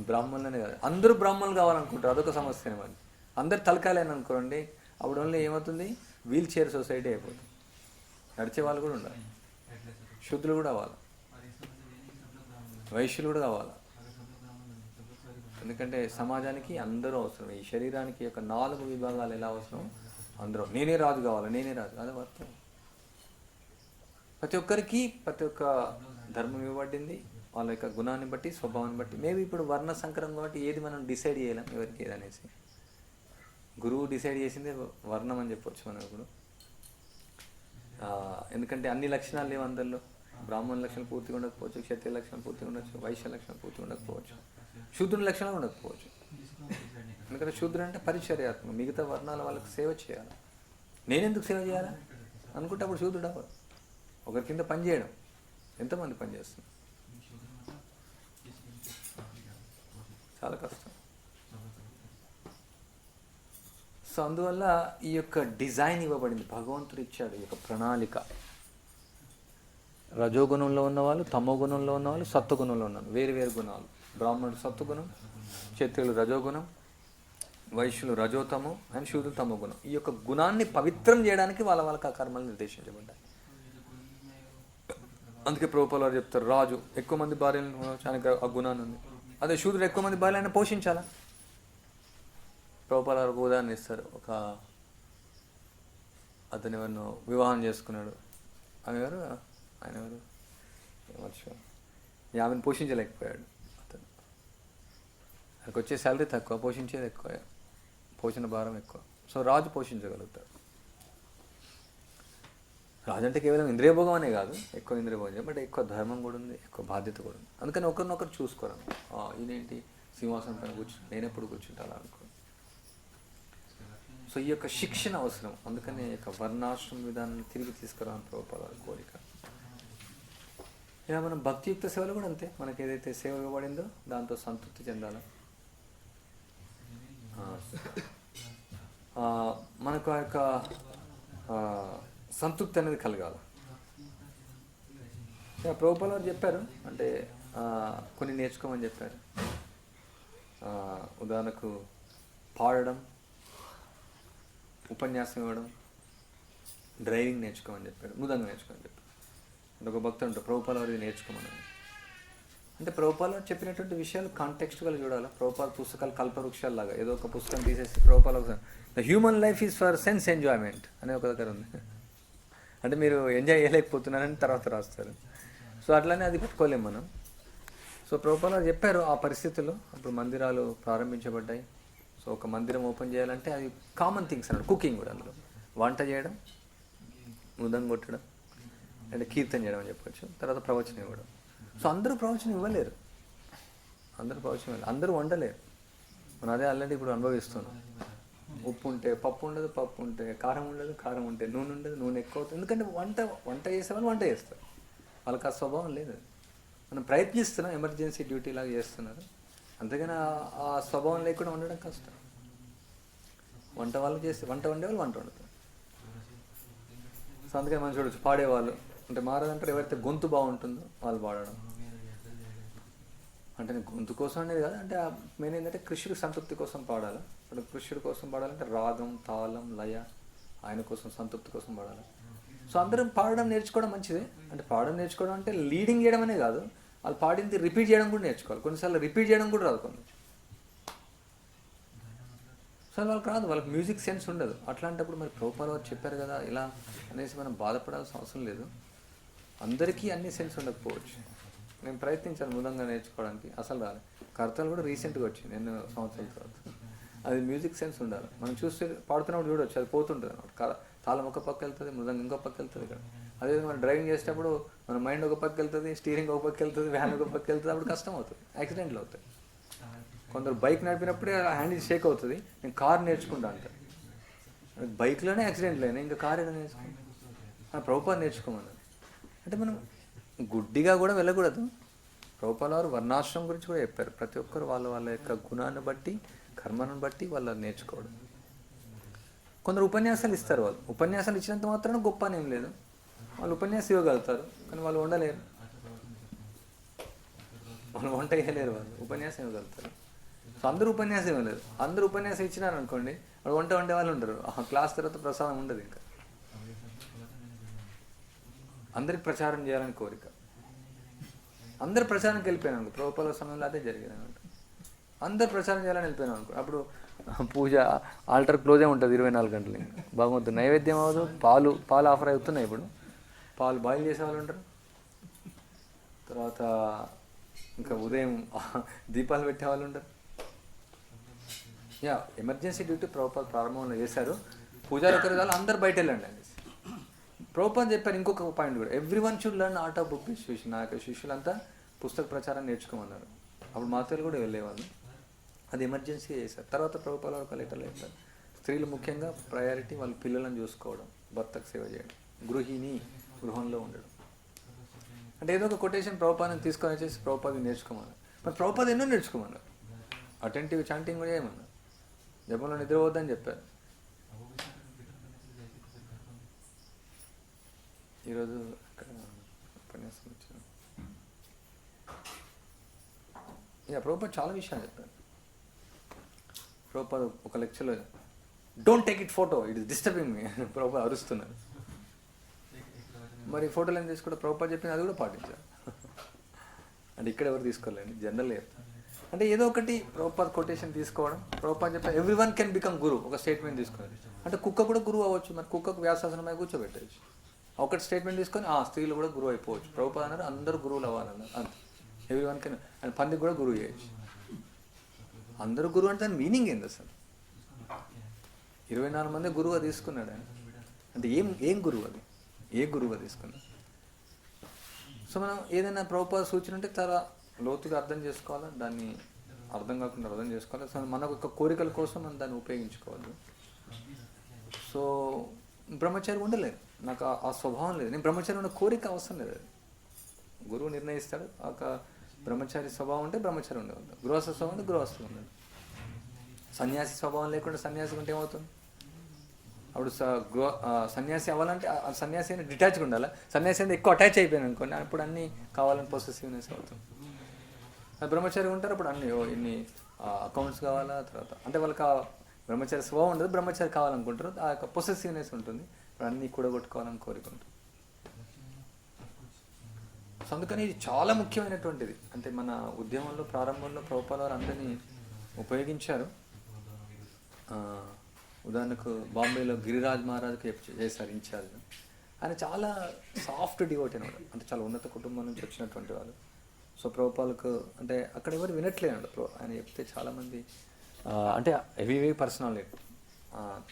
బ్రాహ్మణులనే కాదు. అందరూ బ్రాహ్మణులు కావాలనుకుంటారు, అదొక సమస్యనే. మరి అందరు తలకాయలేని అనుకోండి, అప్పుడు ఓన్లీ ఏమవుతుంది, వీల్ చైర్ సొసైటీ అయిపోతుంది. నడిచే వాళ్ళు కూడా ఉండాలి, శూద్రులు కూడా అవ్వాలి, వైశ్యులు కూడా కావాలి. ఎందుకంటే సమాజానికి అందరూ అవసరం. ఈ శరీరానికి యొక్క 4 విభాగాలు ఎలా అవసరం, అందరూ. నేనే రాజు కావాలి, నేనే రాజు, అదే వర్తం. ప్రతి ఒక్కరికి ప్రతి ఒక్క ధర్మం ఇవ్వబడింది, వాళ్ళ యొక్క గుణాన్ని బట్టి, స్వభావాన్ని బట్టి. మేబీ ఇప్పుడు వర్ణ సంకరం కాబట్టి ఏది మనం డిసైడ్ చేయలేం ఎవరికి ఏదనేసి. గురువు డిసైడ్ చేసిందే వర్ణం అని చెప్పొచ్చు మనం ఇప్పుడు. ఎందుకంటే అన్ని లక్షణాలు లేవు అందరిలో. బ్రాహ్మణ లక్షణాలు పూర్తిగా ఉండకపోవచ్చు, క్షత్రియ లక్షణాలు పూర్తిగా ఉండొచ్చు, వైశ్య లక్షణాలు పూర్తిగా ఉండకపోవచ్చు, శూద్రుని లక్షణాలు ఉండకపోవచ్చు. ఎందుకంటే శూద్రుడు అంటే పరిచర్యాత్మక, మిగతా వర్ణాల వాళ్ళకి సేవ చేయాలి. నేనెందుకు సేవ చేయాలా అనుకుంటే అప్పుడు శూద్రుడు అవ్వదు. ఒకరి కింద పని చేయడం, ఎంతమంది పని చేస్తుంది, చాలా కష్టం. సో అందువల్ల ఈ యొక్క డిజైన్ ఇవ్వబడింది, భగవంతుడు ఇచ్చాడు ఈ యొక్క ప్రణాళిక. రజోగుణంలో ఉన్నవాళ్ళు, తమో గుణంలో ఉన్నవాళ్ళు, సత్వగుణంలో ఉన్నవాళ్ళు, వేరు వేరు గుణాలు. బ్రాహ్మణుడు సత్వగుణం, క్షత్రియులు రజోగుణం, వైశ్యులు రజోతము అండ్ శూద్రులు తమో గుణం. ఈ యొక్క గుణాన్ని పవిత్రం చేయడానికి వాళ్ళకి ఆ కర్మలు నిర్దేశించబడ్డాయి. అందుకే ప్రభుపాల వారు చెప్తారు, రాజు ఎక్కువ మంది భార్యలను ఆయనకు ఆ గుణాన్ని ఉంది. అదే శూద్రుడు ఎక్కువ మంది భార్యలను పోషించాలా. ప్రభుపాల వారికి ఉదాహరణ ఇస్తారు. ఒక అతను ఎవరినో వివాహం చేసుకున్నాడు. ఆయన ఎవరు మర్చిపోయాడు. ఆమెను పోషించలేకపోయాడు. అతను ఆయనకు వచ్చే శాలరీ తక్కువ, పోషించేది ఎక్కువ, పోషణ భారం ఎక్కువ. సో రాజు పోషించగలుగుతాడు. రాజు అంటే కేవలం ఇంద్రియభోగం అనే కాదు, ఎక్కువ ఇంద్రియభోగం, బట్ ఎక్కువ ధర్మం కూడా ఉంది, ఎక్కువ బాధ్యత కూడా ఉంది. అందుకని ఒకరినొకరు చూసుకోరు. ఈయనేంటి సింహాసనం పైన నేను ఎప్పుడు కూర్చుంటా అలా అనుకో. సో ఈ యొక్క శిక్షణ అవసరం. అందుకని ఈ యొక్క వర్ణాశ్రమ విధానాన్ని తిరిగి తీసుకురావడం ప్రభుపాల కోరిక. ఇలా మనం భక్తియుక్త సేవలు కూడా అంతే. మనకి ఏదైతే సేవ ఇవ్వబడిందో దాంతో సంతృప్తి చెందాలి. మనకు ఆ యొక్క సంతృప్తి అనేది కలగాలి. ప్రభుపాల వారు చెప్పారు, అంటే కొన్ని నేర్చుకోమని చెప్పారు. ఉదాహరణకు పాడడం, ఉపన్యాసం ఇవ్వడం, డ్రైవింగ్ నేర్చుకోమని చెప్పారు, మృదంగం నేర్చుకోమని చెప్పారు. అంటే ఒక భక్తుడు ఉంటాడు, ప్రభుపాల వారు నేర్చుకోమని. అంటే ప్రభుపాల వారు చెప్పినటువంటి విషయాలు కాంటెక్స్ట్గా చూడాలి. ప్రభుపాల పుస్తకాలు కల్పవృక్షాలు లాగా ఏదో ఒక పుస్తకం తీసేసి ప్రభుపాల the human life is for sense enjoyment అనే ఒక దగ్గర ఉంది. అంటే మీరు ఎంజాయ్ చేయలేకపోతున్నారని తర్వాత రాస్తారు. సో అట్లానే అది పెట్టుకోలేము మనం. సో ప్రభుపాల వారు చెప్పారు ఆ పరిస్థితుల్లో. అప్పుడు మందిరాలు ప్రారంభించబడ్డాయి. సో ఒక మందిరం ఓపెన్ చేయాలంటే అది కామన్ థింగ్స్ అన్నాడు. కుకింగ్ కూడా, అందులో వంట చేయడం, మృదంగం కొట్టడం, అంటే కీర్తన చేయడం అని చెప్పచ్చు. తర్వాత ప్రవచనం ఇవ్వడం. సో అందరూ ప్రవచనం ఇవ్వలేరు, అందరూ వండలేరు. మనం అదే ఆల్రెడీ ఇప్పుడు అనుభవిస్తున్నాం. ఉప్పు ఉంటే పప్పు ఉండదు, పప్పు ఉంటే కారం ఉండదు, కారం ఉంటే నూనె ఉండదు, నూనె ఎక్కువ అవుతుంది. ఎందుకంటే వంట చేసేవాళ్ళు వంట చేస్తారు, వాళ్ళకి ఆ స్వభావం లేదు. మనం ప్రయత్నిస్తున్నాం, ఎమర్జెన్సీ డ్యూటీ లాగా చేస్తున్నారు. అంతేగాని ఆ స్వభావం లేకుండా ఉండడం కష్టం. వంట వాళ్ళు చేస్తే వంట వండేవాళ్ళు వంట వండుతారు. సో అందుకని మనం చూడవచ్చు, పాడేవాళ్ళు అంటే మారదంటారు. ఎవరైతే గొంతు బాగుంటుందో వాళ్ళు పాడడం. అంటే గొంతు కోసం అనేది కాదు, అంటే మెయిన్ ఏంటంటే కృష్ణుడి సంతృప్తి కోసం పాడాలి. ఇప్పుడు కృష్ణుడి కోసం పాడాలంటే రాగం, తాళం, లయ, ఆయన కోసం సంతృప్తి కోసం పాడాలి. సో అందరం పాడడం నేర్చుకోవడం మంచిదే. అంటే పాడడం నేర్చుకోవడం అంటే లీడింగ్ చేయడం అనే కాదు, వాళ్ళు పాడింది రిపీట్ చేయడం కూడా నేర్చుకోవాలి. కొన్నిసార్లు రిపీట్ చేయడం కూడా రాదు కొన్ని. సో వాళ్ళకి రాదు, వాళ్ళకి మ్యూజిక్ సెన్స్ ఉండదు. అట్లాంటప్పుడు మరి ప్రభుపాల వారు చెప్పారు కదా ఇలా అనేసి మనం బాధపడాల్సిన అవసరం లేదు. అందరికీ అన్ని సెన్స్ ఉండకపోవచ్చు. నేను ప్రయత్నించాను మృదంగా నేర్చుకోవడానికి, అసలు రాలేదు. కర్తలు కూడా రీసెంట్గా వచ్చింది, ఎన్నో సంవత్సరాల తర్వాత. అది మ్యూజిక్ సెన్స్ ఉండాలి. మనం చూస్తే పాడుతున్నప్పుడు చూడవచ్చు, అది పోతుంటుంది అన్నమాట. తాళం ఒక పక్క వెళ్తుంది, మృదంగం ఇంకో పక్క వెళ్తుంది. ఇక్కడ అదే మనం డ్రైవింగ్ చేసేటప్పుడు మన మైండ్ ఒక పక్క వెళ్తుంది, స్టీరింగ్ ఒక పక్క వెళ్తుంది, వ్యాన్ ఒక పక్క వెళ్తుంది. అప్పుడు కష్టం అవుతుంది, యాక్సిడెంట్లు అవుతాయి. కొందరు బైక్ నడిపినప్పుడే హ్యాండిల్ షేక్ అవుతుంది. నేను కార్ నేర్చుకుంటా అంటారు. బైక్లోనే యాక్సిడెంట్లు అయినా ఇంకా కార్ ఏదో నేర్చుకుంటాను. ప్రభుపాద నేర్చుకోమన్నారు. అంటే మనం గుడ్డిగా కూడా వెళ్ళకూడదు. ప్రభుపాల వారు వర్ణాశ్రమం గురించి కూడా చెప్పారు. ప్రతి ఒక్కరు వాళ్ళ యొక్క గుణాన్ని బట్టి, కర్మను బట్టి వాళ్ళు నేర్చుకోవడం. కొందరు ఉపన్యాసాలు ఇస్తారు. వాళ్ళు ఉపన్యాసాలు ఇచ్చినంత మాత్రాన గొప్ప అని ఏం లేదు. వాళ్ళు ఉపన్యాసం ఇవ్వగలుగుతారు, కానీ వాళ్ళు వండలేరు, వాళ్ళు వంట చేయలేరు. వాళ్ళు ఉపన్యాసం ఇవ్వగలుగుతారు. సో అందరూ ఉపన్యాసం ఇవ్వలేదు. అందరూ ఉపన్యాసం ఇచ్చినారు అనుకోండి, వాళ్ళు వంట వండే వాళ్ళు ఉండరు. ఆ క్లాస్ తర్వాత ప్రసాదం ఉండదు. ఇంకా అందరికి ప్రచారం చేయాలని కోరిక. అందరు ప్రచారంకి వెళ్ళిపోయాను అనుకో. ప్రభుపాల సమయంలో అదే జరిగింది అనమాట. అందరు ప్రచారం చేయాలని వెళ్ళిపోయాను అనుకో. అప్పుడు పూజ ఆల్టర్ క్లోజే ఉంటుంది 24 గంటలు. ఇంకా భగవంతుడు నైవేద్యం అవ్వదు. పాలు ఆఫర్ అవుతున్నాయి. ఇప్పుడు పాలు బాయిల్ చేసేవాళ్ళు ఉంటారు. తర్వాత ఇంకా ఉదయం దీపాలు పెట్టేవాళ్ళు ఉంటారు. ఎమర్జెన్సీ డ్యూటీ ప్రభుపాద ప్రారంభంలో చేశారు. పూజారి ఒకరి కాదు, అందరు బయట వెళ్ళండి అనేసి ప్రభుపాద చెప్పారు. ఇంకొక పాయింట్ కూడా, everyone should learn art of book distribution. నా యొక్క శిష్యులంతా పుస్తక ప్రచారం నేర్చుకోమన్నారు. అప్పుడు మాతలు కూడా వెళ్ళేవాళ్ళు. అది ఎమర్జెన్సీగా చేశారు. తర్వాత ప్రభుపాద ఒక లెటర్లో చెప్పారు, స్త్రీలు ముఖ్యంగా ప్రయారిటీ వాళ్ళ పిల్లలను చూసుకోవడం, భర్తకు సేవ చేయడం, గృహిణి గృహంలో ఉండడం. అంటే ఏదో ఒక కొటేషన్ ప్రభుపాదను తీసుకొని వచ్చేసి ప్రభుపాద నేర్చుకోమన్నారు. మరి ప్రభుపాద ఎన్నో నేర్చుకోమన్నారు. అటెంటివ్ చాంటింగ్ కూడా చేయమన్నారు. జపంలో నిద్రపోద్దని చెప్పారు. ఈరోజు అక్కడ ఉపన్యాసం వచ్చాను. ప్రభుపాద చాలా విషయాలు చెప్పారు. ప్రభుపాద ఒక లెక్చర్లో don't take it photo, it is disturbing మీ ప్రభుపాద అరుస్తున్నారు. మరి ఫోటోలు ఏం తీసుకోవడం ప్రభుపాద చెప్పింది అది కూడా పాటించారు. అంటే ఇక్కడ ఎవరు తీసుకోలేండి, జనరల్ అంటే ఏదో ఒకటి ప్రభుపాద కొటేషన్ తీసుకోవడం. ప్రభుపాద చెప్పారు ఎవ్రీ వన్ కెన్ బికమ్ గురు, ఒక స్టేట్మెంట్ తీసుకొని. అంటే కుక్క కూడా గురువు అవ్వచ్చు, మరి కుక్కకు వ్యాసాసనం అయి కూర్చోబెట్టవచ్చు. ఒకటి స్టేట్మెంట్ తీసుకొని స్త్రీలు కూడా గురువు అయిపోవచ్చు. ప్రభుపాద అన్నారు అందరూ గురువులు అవ్వాలన్నారు, అంతే. ఎవ్రీ వన్ కెన్, అండ్ పందికి కూడా గురువు చేయొచ్చు. అందరూ గురువు అంటే దాని మీనింగ్ ఏంది అసలు? 24 మంది గురువుగా తీసుకున్నాడు ఆయన. అంటే ఏం గురువు అది? ఏ గురువుగా తీసుకున్నాడు? సో మనం ఏదైనా ప్రభుపాద సూచన ఉంటే చాలా లోతుగా అర్థం చేసుకోవాలి, దాన్ని అర్థం కాకుండా అర్థం చేసుకోవాలి. సో మన యొక్క కోరికల కోసం మనం దాన్ని ఉపయోగించుకోవాలి. సో బ్రహ్మచారి ఉండలేదు, నాకు ఆ స్వభావం లేదు. నేను బ్రహ్మచారి ఉన్న కోరిక అవసరం లేదు. గురువు నిర్ణయిస్తాడు. ఒక బ్రహ్మచారి స్వభావం ఉంటే బ్రహ్మచారి ఉండేవాళ్ళు, గృహస్థ స్వభావం ఉంటే గృహస్థులు ఉండదు. సన్యాసి స్వభావం లేకుండా సన్యాసి ఉంటే ఏమవుతుంది? అప్పుడు సన్యాసి అవ్వాలంటే ఆ సన్యాసి అయినా డిటాచ్గా ఉండాలి. సన్యాసి అయితే ఎక్కువ అటాచ్ అయిపోయాను అనుకోండి, అప్పుడు అన్నీ కావాలని పొసెసివ్నెస్ అవుతుంది. బ్రహ్మచారి ఉంటారు, అప్పుడు అన్ని ఇన్ని అకౌంట్స్ కావాలా, తర్వాత అంటే వాళ్ళకి ఆ బ్రహ్మచారి స్వభావం ఉండదు, బ్రహ్మచారి కావాలనుకుంటారు, ఆ యొక్క పొసెసివ్నెస్ ఉంటుంది, ఇప్పుడు అన్నీ కూడగొట్టుకోవాలని కోరుకుంటారు. సో అందుకని ఇది చాలా ముఖ్యమైనటువంటిది. అంటే మన ఉద్యమంలో ప్రారంభంలో ప్రభుపాద వారు అందరినీ ఉపయోగించారు. ఉదాహరణకు బాంబేలో గిరిరాజ్ మహారాజ్కి చేశారు ఇన్ఛార్జ్. ఆయన చాలా సాఫ్ట్ డివోటీ అనమాట, అంటే చాలా ఉన్నత కుటుంబం నుంచి వచ్చినటువంటి వాళ్ళు. సో ప్రభుపాదకు అంటే అక్కడ ఎవరు వినట్లేదు. ఆయన చెప్తే చాలామంది అంటే హెవీ పర్సనాలిటీ,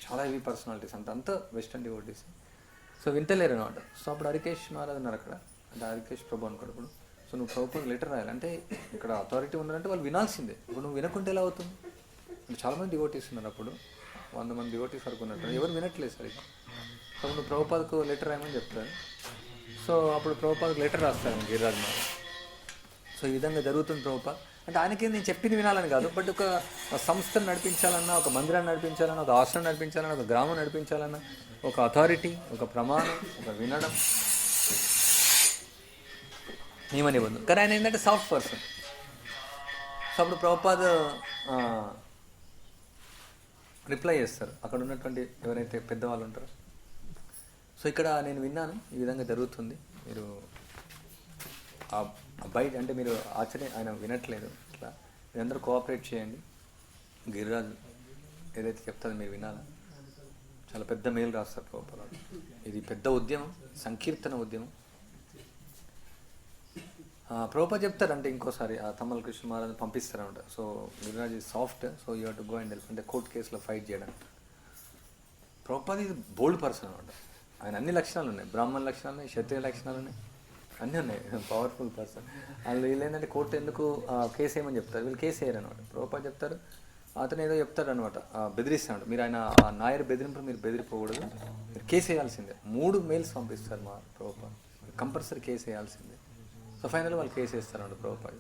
చాలా హెవీ పర్సనాలిటీస్ అంటే అంతా వెస్టర్న్ డివోటీస్. సో వింటలేరు అనమాట. సో అప్పుడు హరికేష్ మహారాజ్ ఉన్నారు అక్కడ, అంటే హరికేష్ ప్రభు అనుకోడు. ఇప్పుడు సో నువ్వు ప్రభుపాదకు లెటర్ రాయాలి అంటే ఇక్కడ అథారిటీ ఉన్నారంటే వాళ్ళు వినాల్సిందే. ఇప్పుడు నువ్వు వినకుంటే ఎలా అవుతుంది? చాలామంది డివోటీస్ ఉన్నారు, అప్పుడు 100 మంది డివోటీస్ వరకు ఉన్నట్టు, ఎవరు వినట్లేదు సరిగ్గా. అప్పుడు నువ్వు ప్రభుపాదకు లెటర్ రాయమని చెప్తారు. సో అప్పుడు ప్రభుపాదకు లెటర్ రాస్తారు గిరిరాజ్ మహారాజ్. సో ఈ విధంగా జరుగుతుంది ప్రభుపాద్. అంటే ఆయనకి నేను చెప్పింది వినాలని కాదు, బట్ ఒక సంస్థను నడిపించాలన్నా, ఒక మందిరాన్ని నడిపించాలన్నా, ఒక ఆశ్రమం నడిపించాలన్నా, ఒక గ్రామం నడిపించాలన్నా, ఒక అథారిటీ, ఒక ప్రమాణం, ఒక వినడం, నియమ నిబంధన. కానీ ఆయన ఏంటంటే సాఫ్ట్ పర్సన్. సో అప్పుడు ప్రభుపాద్ రిప్లై చేస్తారు అక్కడ ఉన్నటువంటి ఎవరైతే పెద్దవాళ్ళు ఉంటారో. సో ఇక్కడ నేను విన్నాను ఈ విధంగా జరుగుతుంది, మీరు బయట అంటే మీరు ఆయన వినట్లేదు, ఇట్లా మీరందరూ కోఆపరేట్ చేయండి, గిరిరాజు ఏదైతే చెప్తారో మీరు వినాలి. చాలా పెద్ద మెయిల్ రాస్తారు ప్రభుపాద. ఇది పెద్ద ఉద్యమం, సంకీర్తన ఉద్యమం. ప్రభుపాద చెప్తారంటే ఇంకోసారి తమ్మల కృష్ణ మహారాజ్ పంపిస్తారనమాట. So Giriraj is soft, so you have to go and help, అంటే కోర్టు కేసులో ఫైట్ చేయడానికి. ప్రభుపాద ఇది బోల్డ్ పర్సన్ అనమాట. ఆయన అన్ని లక్షణాలు ఉన్నాయి, బ్రాహ్మణ లక్షణాలు ఉన్నాయి, క్షత్రియ లక్షణాలు ఉన్నాయి, అన్నీ ఉన్నాయి. Powerful person. వాళ్ళు వీళ్ళు ఏంటంటే కోర్టు ఎందుకు కేసు వేయమని చెప్తారు, వీళ్ళు కేసు వేయరు అనమాట. ప్రభుపాద చెప్తారు, అతను ఏదో చెప్తాడు అనమాట, బెదిరిస్తాడు. మీరు ఆయన ఆ నాయర్ బెదిరింపు మీరు బెదిరిపోకూడదు, మీరు కేసు వేయాల్సిందే. 3 మెయిల్స్ పంపిస్తారు మా ప్రభుపాద, కంపల్సరీ కేసు వేయాల్సిందే. సో ఫైనల్ వాళ్ళు కేసు వేస్తారండి ప్రభుపాద.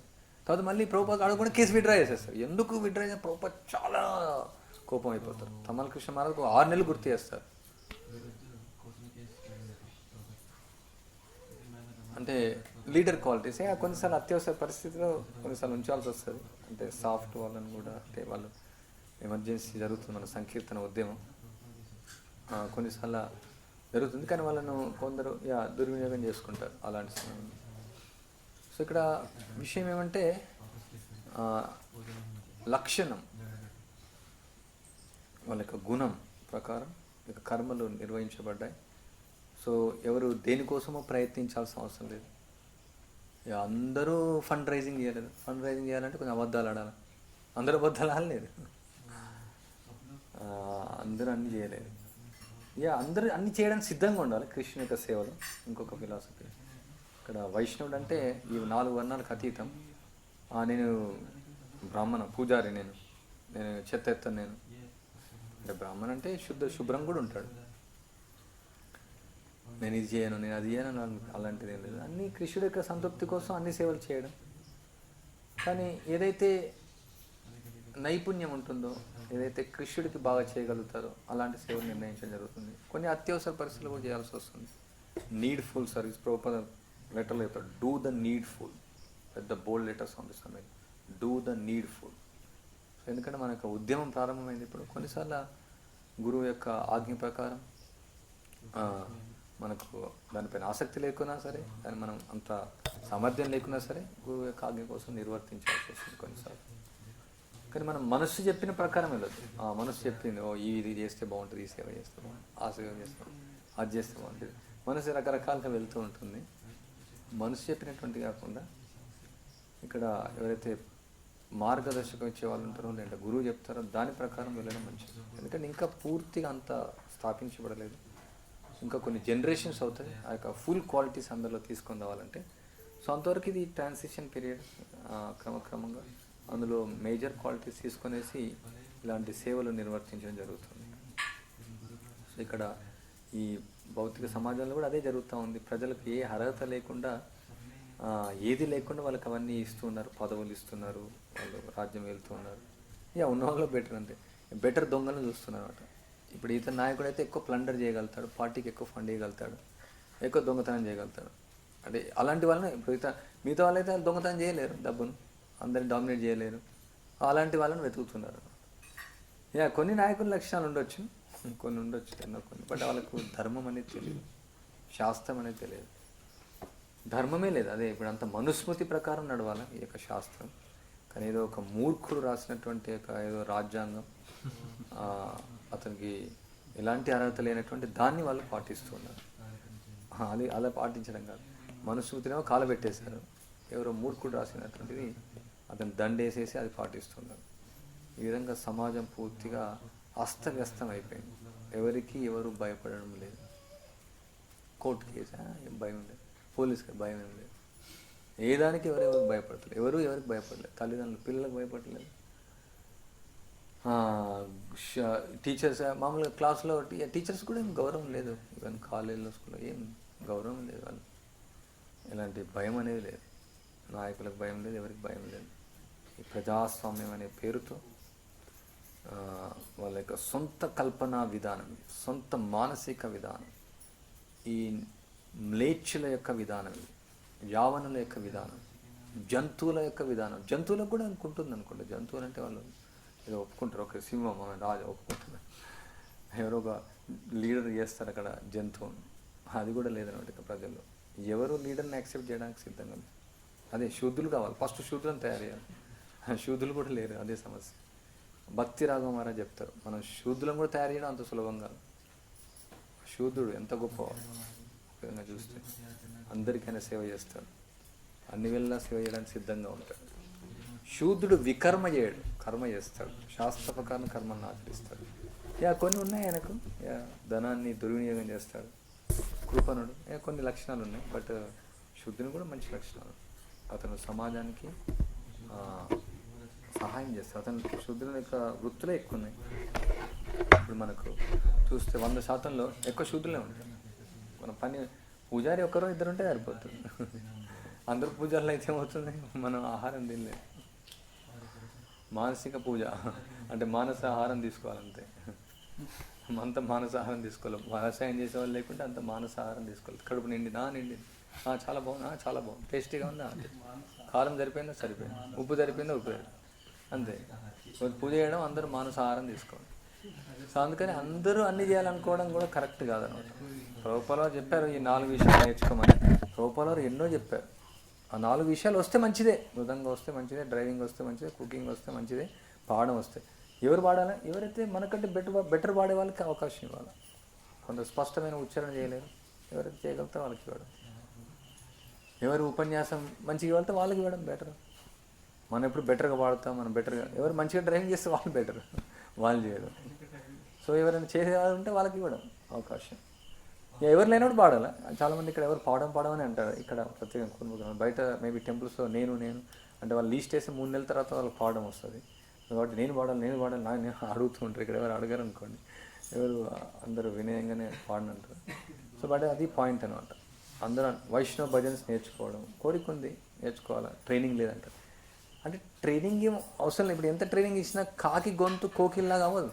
తర్వాత మళ్ళీ ప్రభుపాద అడగకుండా కేసు విత్డ్రా చేసేస్తారు. ఎందుకు విత్డ్రా చేసిన ప్రభుపాద చాలా కోపం అయిపోతారు. తమ్మల కృష్ణ మహారాజ్ 6 నెలలు గుర్తు చేస్తారు. అంటే లీడర్ క్వాలిటీస్ కొన్నిసార్లు అత్యవసర పరిస్థితిలో కొన్నిసార్లు ఉంచాల్సి వస్తుంది. అంటే సాఫ్ట్ వాళ్ళని కూడా, అంటే వాళ్ళు ఎమర్జెన్సీ జరుగుతుంది మన సంకీర్తన ఉద్యమం, కొన్నిసార్లు జరుగుతుంది, కానీ వాళ్ళను కొందరు దుర్వినియోగం చేసుకుంటారు అలాంటి సమయంలో. సో ఇక్కడ విషయం ఏమంటే లక్షణం, వాళ్ళ యొక్క గుణం ప్రకారం ఇక కర్మలు నిర్వహించబడ్డాయి. సో ఎవరు దేనికోసమో ప్రయత్నించాల్సిన అవసరం లేదు. అందరూ ఫండ్ రైజింగ్ చేయలేదు. ఫండ్ రైజింగ్ చేయాలంటే కొంచెం అబద్ధాలు ఆడాలి. అందరూ అబద్ధాలు ఆడలేదు, అందరూ అన్నీ చేయలేదు. అందరూ అన్నీ చేయడానికి సిద్ధంగా ఉండాలి కృష్ణుని యొక్క సేవలో. ఇంకొక ఫిలాసఫీ ఇక్కడ వైష్ణవుడు అంటే ఈ 4 వర్ణాలకు అతీతం. నేను బ్రాహ్మణ పూజారి, నేను చెత్త ఎత్తాను, నేను అంటే బ్రాహ్మణ అంటే శుభ్రం కూడా ఉంటాడు. నేను ఇది చేయను, నేను అది చేయను, అలాంటిది ఏం లేదు. అన్నీ కృష్ణుడి యొక్క సంతృప్తి కోసం అన్ని సేవలు చేయడం. కానీ ఏదైతే నైపుణ్యం ఉంటుందో, ఏదైతే కృష్ణుడికి బాగా చేయగలుగుతారో అలాంటి సేవలు నిర్ణయించడం జరుగుతుంది. కొన్ని అత్యవసర పరిస్థితులు కూడా చేయాల్సి వస్తుంది. నీడ్ఫుల్ సర్వీస్ ప్రభుపాద లెటర్లో చెప్తాడు, డూ ద నీడ్ఫుల్. పెద్ద బోల్డ్ లెటర్స్ పంపిస్తాను మీరు, డూ ద నీడ్ఫుల్. ఎందుకంటే మనకు ఉద్యమం ప్రారంభమైంది ఇప్పుడు. కొన్నిసార్లు గురువు యొక్క ఆజ్ఞ ప్రకారం మనకు దానిపైన ఆసక్తి లేకున్నా సరే, దాన్ని మనం అంత సామర్థ్యం లేకున్నా సరే గురువు యొక్క ఆజ్ఞ కోసం నిర్వర్తించాల్సి వస్తుంది కొన్నిసార్లు. కానీ మనం మనస్సు చెప్పిన ప్రకారం వెళ్ళదు. మనస్సు చెప్పింది, ఇది చేస్తే బాగుంటుంది, ఈ సేవ చేస్తే బాగుంటుంది, ఆ సేవ చేస్తాం, అది చేస్తే బాగుంటుంది. మనసు రకరకాలుగా వెళ్తూ ఉంటుంది. మనసు చెప్పినటువంటి కాకుండా ఇక్కడ ఎవరైతే మార్గదర్శకం ఇచ్చే వాళ్ళు ఉంటారో, లేదంటే గురువు చెప్తారో దాని ప్రకారం వెళ్ళడం మంచిది. ఎందుకంటే ఇంకా పూర్తిగా అంత స్థాపించబడలేదు, ఇంకా కొన్ని జనరేషన్స్ అవుతాయి ఆ యొక్క ఫుల్ క్వాలిటీస్ అందరిలో తీసుకొని రావాలంటే. సో అంతవరకు ఇది ట్రాన్సిషన్ పీరియడ్. క్రమక్రమంగా అందులో మేజర్ క్వాలిటీస్ తీసుకునేసి ఇలాంటి సేవలు నిర్వర్తించడం జరుగుతుంది. సో ఇక్కడ ఈ భౌతిక సమాజంలో కూడా అదే జరుగుతూ ఉంది. ప్రజలకు ఏ అర్హత లేకుండా, ఏది లేకుండా వాళ్ళకి అవన్నీ ఇస్తున్నారు, పదవులు ఇస్తున్నారు, వాళ్ళు రాజ్యం వెళ్తున్నారు. ఉన్న వాళ్ళు బెటర్, అంతే బెటర్ దొంగలను చూస్తున్నారు అన్నమాట. ఇప్పుడు ఇతను నాయకుడు అయితే ఎక్కువ ప్లండర్ చేయగలుగుతాడు, పార్టీకి ఎక్కువ ఫండ్ చేయగలుగుతాడు, ఎక్కువ దొంగతనం చేయగలుగుతాడు. అంటే అలాంటి వాళ్ళని ఇప్పుడు మిగతా వాళ్ళైతే దొంగతనం చేయలేరు, డబ్బును అందరిని డామినేట్ చేయలేరు. అలాంటి వాళ్ళని వెతుకుతున్నారు. కొన్ని నాయకుల లక్షణాలు ఉండొచ్చు, కొన్ని ఉండొచ్చు, ఎన్నో కొన్ని. బట్ వాళ్ళకు ధర్మం అనేది తెలియదు, శాస్త్రం అనేది తెలియదు, ధర్మమే లేదు. అదే ఇప్పుడు అంత మనుస్మృతి ప్రకారం నడవాలి ఈ యొక్క శాస్త్రం. కానీ ఏదో ఒక మూర్ఖుడు రాసినటువంటి ఏదో రాజ్యాంగం, అతనికి ఎలాంటి అర్హత లేనటువంటి దాన్ని వాళ్ళు పాటిస్తున్నారు. అది అలా పాటించడం కాదు, మనుస్మృతినేమో కాలబెట్టేశారు. ఎవరో మూర్ఖుడు రాసినటువంటిది అతను దండేసేసి అది పాటిస్తున్నారు. ఈ విధంగా సమాజం పూర్తిగా అస్తవ్యస్తం అయిపోయింది. ఎవరికి ఎవరు భయపడడం లేదు. కోర్టు కేసు ఏం భయం లేదు, పోలీసుకి భయం ఏం లేదు, ఏ దానికి ఎవరెవరికి భయపడతలేదు, ఎవరికి భయపడలేదు. తల్లిదండ్రులు పిల్లలకు భయపడలేదు. టీచర్స్ మామూలుగా క్లాస్లో టీచర్స్ కూడా ఏం గౌరవం లేదు. ఈవెన్ కాలేజీలో స్కూల్లో ఏం గౌరవం లేదు. వాళ్ళు ఎలాంటి భయం అనేది లేదు. నాయకులకు భయం లేదు, ఎవరికి భయం లేదు. ఈ ప్రజాస్వామ్యం అనే పేరుతో వాళ్ళ యొక్క సొంత కల్పనా విధానం, సొంత మానసిక విధానం, ఈ మ్లేచ్చుల యొక్క విధానం, యావనుల యొక్క విధానం, జంతువుల యొక్క విధానం. జంతువులకు కూడా అనుకుంటుంది అనుకోండి. జంతువులు అంటే వాళ్ళు ఏదో ఒప్పుకుంటారు, ఒక సింహం రాజు ఒప్పుకుంటున్నారు, ఎవరో ఒక లీడర్ చేస్తారు అక్కడ జంతువును. అది కూడా లేదన్నమాట ఇక ప్రజల్లో. ఎవరు లీడర్ని యాక్సెప్ట్ చేయడానికి సిద్ధంగా లేదు. అదే శూద్రులు కావాలి, ఫస్ట్ శూద్రులను తయారు చేయాలి. శూద్రులు కూడా లేరు, అదే సమస్య. భక్తి రాఘవ మహారాజ్ చెప్తారు, మనం శూద్రులను కూడా తయారు చేయడం అంత సులభం కాదు. శూద్రుడు ఎంత గొప్పవాడు విధంగా చూస్తే, అందరికైనా సేవ చేస్తాడు, అన్ని వేళలా సేవ చేయడానికి సిద్ధంగా ఉంటాడు. శూద్రుడు వికర్మ చేయడు, కర్మ చేస్తాడు, శాస్త్ర ప్రకారం కర్మను ఆచరిస్తాడు. కొన్ని ఉన్నాయి ఆయనకు, ధనాన్ని దుర్వినియోగం చేస్తాడు, కృపణుడు, కొన్ని లక్షణాలు ఉన్నాయి. బట్ శుద్ధుని కూడా మంచి లక్షణాలు. అతను సమాజానికి సహాయం చేస్తాడు. అతను శుద్ధుని యొక్క వృత్తులే ఎక్కువ ఉన్నాయి. ఇప్పుడు మనకు చూస్తే 100%లో ఎక్కువ శూద్రులే ఉంటాయి. మన పని పూజారి ఒకరో ఇద్దరు ఉంటే సరిపోతుంది. అందరూ పూజారులు అయితే ఏమవుతుంది, మనం ఆహారం తినలేదు. మానసిక పూజ అంటే మానస ఆహారం తీసుకోవాలంతే. అంత మానసాహారం తీసుకోవాలి. వ్యవసాయం చేసేవాళ్ళు లేకుంటే అంత మానసాహారం తీసుకోవాలి. కడుపు నిండింది, చాలా బాగుంది, చాలా బాగుంది, టేస్టీగా ఉందా, అంతే. కారం సరిపోయిందా, సరిపోయింది, ఉప్పు సరిపోయిందా, ఉప్పు అంతే. పూజ చేయడం అందరూ మానసాహారం తీసుకోవాలి. సో అందుకని అందరూ అన్ని చేయాలనుకోవడం కూడా కరెక్ట్ కాదనమాట. ప్రభుపాల చెప్పారు ఈ 4 విషయాలు నేర్చుకోమని. ప్రభుపాల ఎన్నో చెప్పారు. ఆ 4 విషయాలు వస్తే మంచిదే. మృదంగా వస్తే మంచిదే, డ్రైవింగ్ వస్తే మంచిదే, కుకింగ్ వస్తే మంచిదే, పాడడం వస్తే. ఎవరు పాడాలి? ఎవరైతే మనకంటే బెటర్ పాడే వాళ్ళకి అవకాశం ఇవ్వాలి. కొంత స్పష్టమైన ఉచ్చారణ చేయలేరు, ఎవరైతే చేయగలుగుతారో వాళ్ళకి ఇవ్వడం. ఎవరు ఉపన్యాసం మంచిగా ఇవ్వాలితే వాళ్ళకి ఇవ్వడం బెటర్. మనం ఎప్పుడు బెటర్గా పాడుతాం, మనం బెటర్గా, ఎవరు మంచిగా డ్రైవింగ్ చేస్తే వాళ్ళు బెటర్, వాళ్ళు చేయడం. సో ఎవరైనా చేసేవాళ్ళు ఉంటే వాళ్ళకి ఇవ్వడం అవకాశం. ఎవరు లేనప్పుడు పాడాలి. చాలామంది ఇక్కడ ఎవరు పాడమని అంటారు. ఇక్కడ ప్రత్యేకంగా బయట మేబీ టెంపుల్స్లో నేను అంటే వాళ్ళు లీస్ట్ వేసి 3 నెలల తర్వాత వాళ్ళకి పాడడం వస్తుంది. కాబట్టి నేను పాడాలి నేను అడుగుతూ ఉంటారు. ఇక్కడ ఎవరు అడగారు అనుకోండి, ఎవరు అందరూ వినయంగానే పాడనంటారు. సో బట్ అది పాయింట్ అనమాట. అందరూ వైష్ణవ భజన్స్ నేర్చుకోవడం కోరిక ఉంది, నేర్చుకోవాలి, ట్రైనింగ్ లేదంటారు. అంటే ట్రైనింగ్ ఏం అవసరం లేదు. ఇప్పుడు ఎంత ట్రైనింగ్ ఇచ్చినా కాకి గొంతు కోకిల్లాగా అవ్వదు.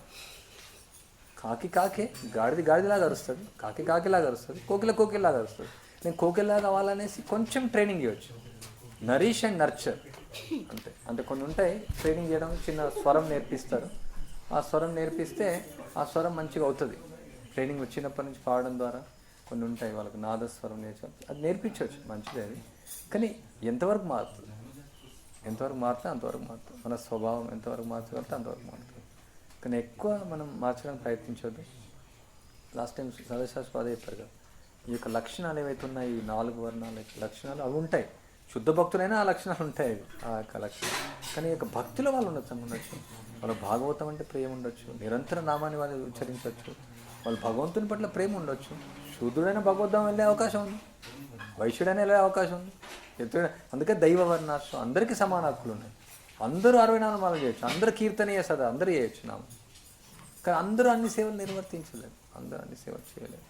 కాకే గాడిదిలాగా అరుస్తుంది, కాకిలాగా అరుస్తుంది, కోకిల్లాగా అరుస్తుంది. నేను కోకిల్లాగా కావాలనేసి కొంచెం ట్రైనింగ్ ఇవ్వచ్చు. నరీష్ అండ్ నర్చర్ అంతే. అంటే కొన్ని ఉంటాయి ట్రైనింగ్ చేయడం, చిన్న స్వరం నేర్పిస్తారు. ఆ స్వరం నేర్పిస్తే ఆ స్వరం మంచిగా అవుతుంది. ట్రైనింగ్ వచ్చినప్పటి నుంచి పాడడం ద్వారా కొన్ని ఉంటాయి వాళ్ళకి నాదస్వరం అది నేర్పించవచ్చు, మంచిదే అది. కానీ ఎంతవరకు మారుతుంది, ఎంతవరకు మారితే అంతవరకు మారుతుంది. మన స్వభావం ఎంతవరకు మార్చగలిగితే అంతవరకు మారుతుంది. కానీ ఎక్కువ మనం మార్చడానికి ప్రయత్నించవద్దు. లాస్ట్ టైం సదశాస్త్ర అదే చెప్పారు కదా, ఈ యొక్క లక్షణాలు ఏవైతే ఉన్నాయి, ఈ 4 వర్ణాల యొక్క లక్షణాలు అవి ఉంటాయి. శుద్ధ భక్తులైనా ఆ లక్షణాలు ఉంటాయి, ఆ యొక్క లక్షణాలు. కానీ ఈ యొక్క భక్తిలో వాళ్ళు ఉండొచ్చు. వాళ్ళ భాగవతం అంటే ప్రేమ ఉండొచ్చు, నిరంతర నామాన్ని వాళ్ళు ఉచ్చరించవచ్చు, వాళ్ళు భగవంతుని పట్ల ప్రేమ ఉండొచ్చు. శూద్రుడైన భగవద్ధాం వెళ్ళే అవకాశం ఉంది, వైశ్యుడైనా వెళ్ళే అవకాశం ఉంది. అందుకే దైవ వర్ణాశ్రం అందరికీ సమాన హక్కులు ఉన్నాయి. అందరూ 64 నామాలు చేయొచ్చు, అందరూ కీర్తనీయ సదా అందరూ చేయొచ్చు నామం. కానీ అందరూ అన్ని సేవలు నిర్వర్తించలేదు, అందరూ అన్ని సేవలు చేయలేదు.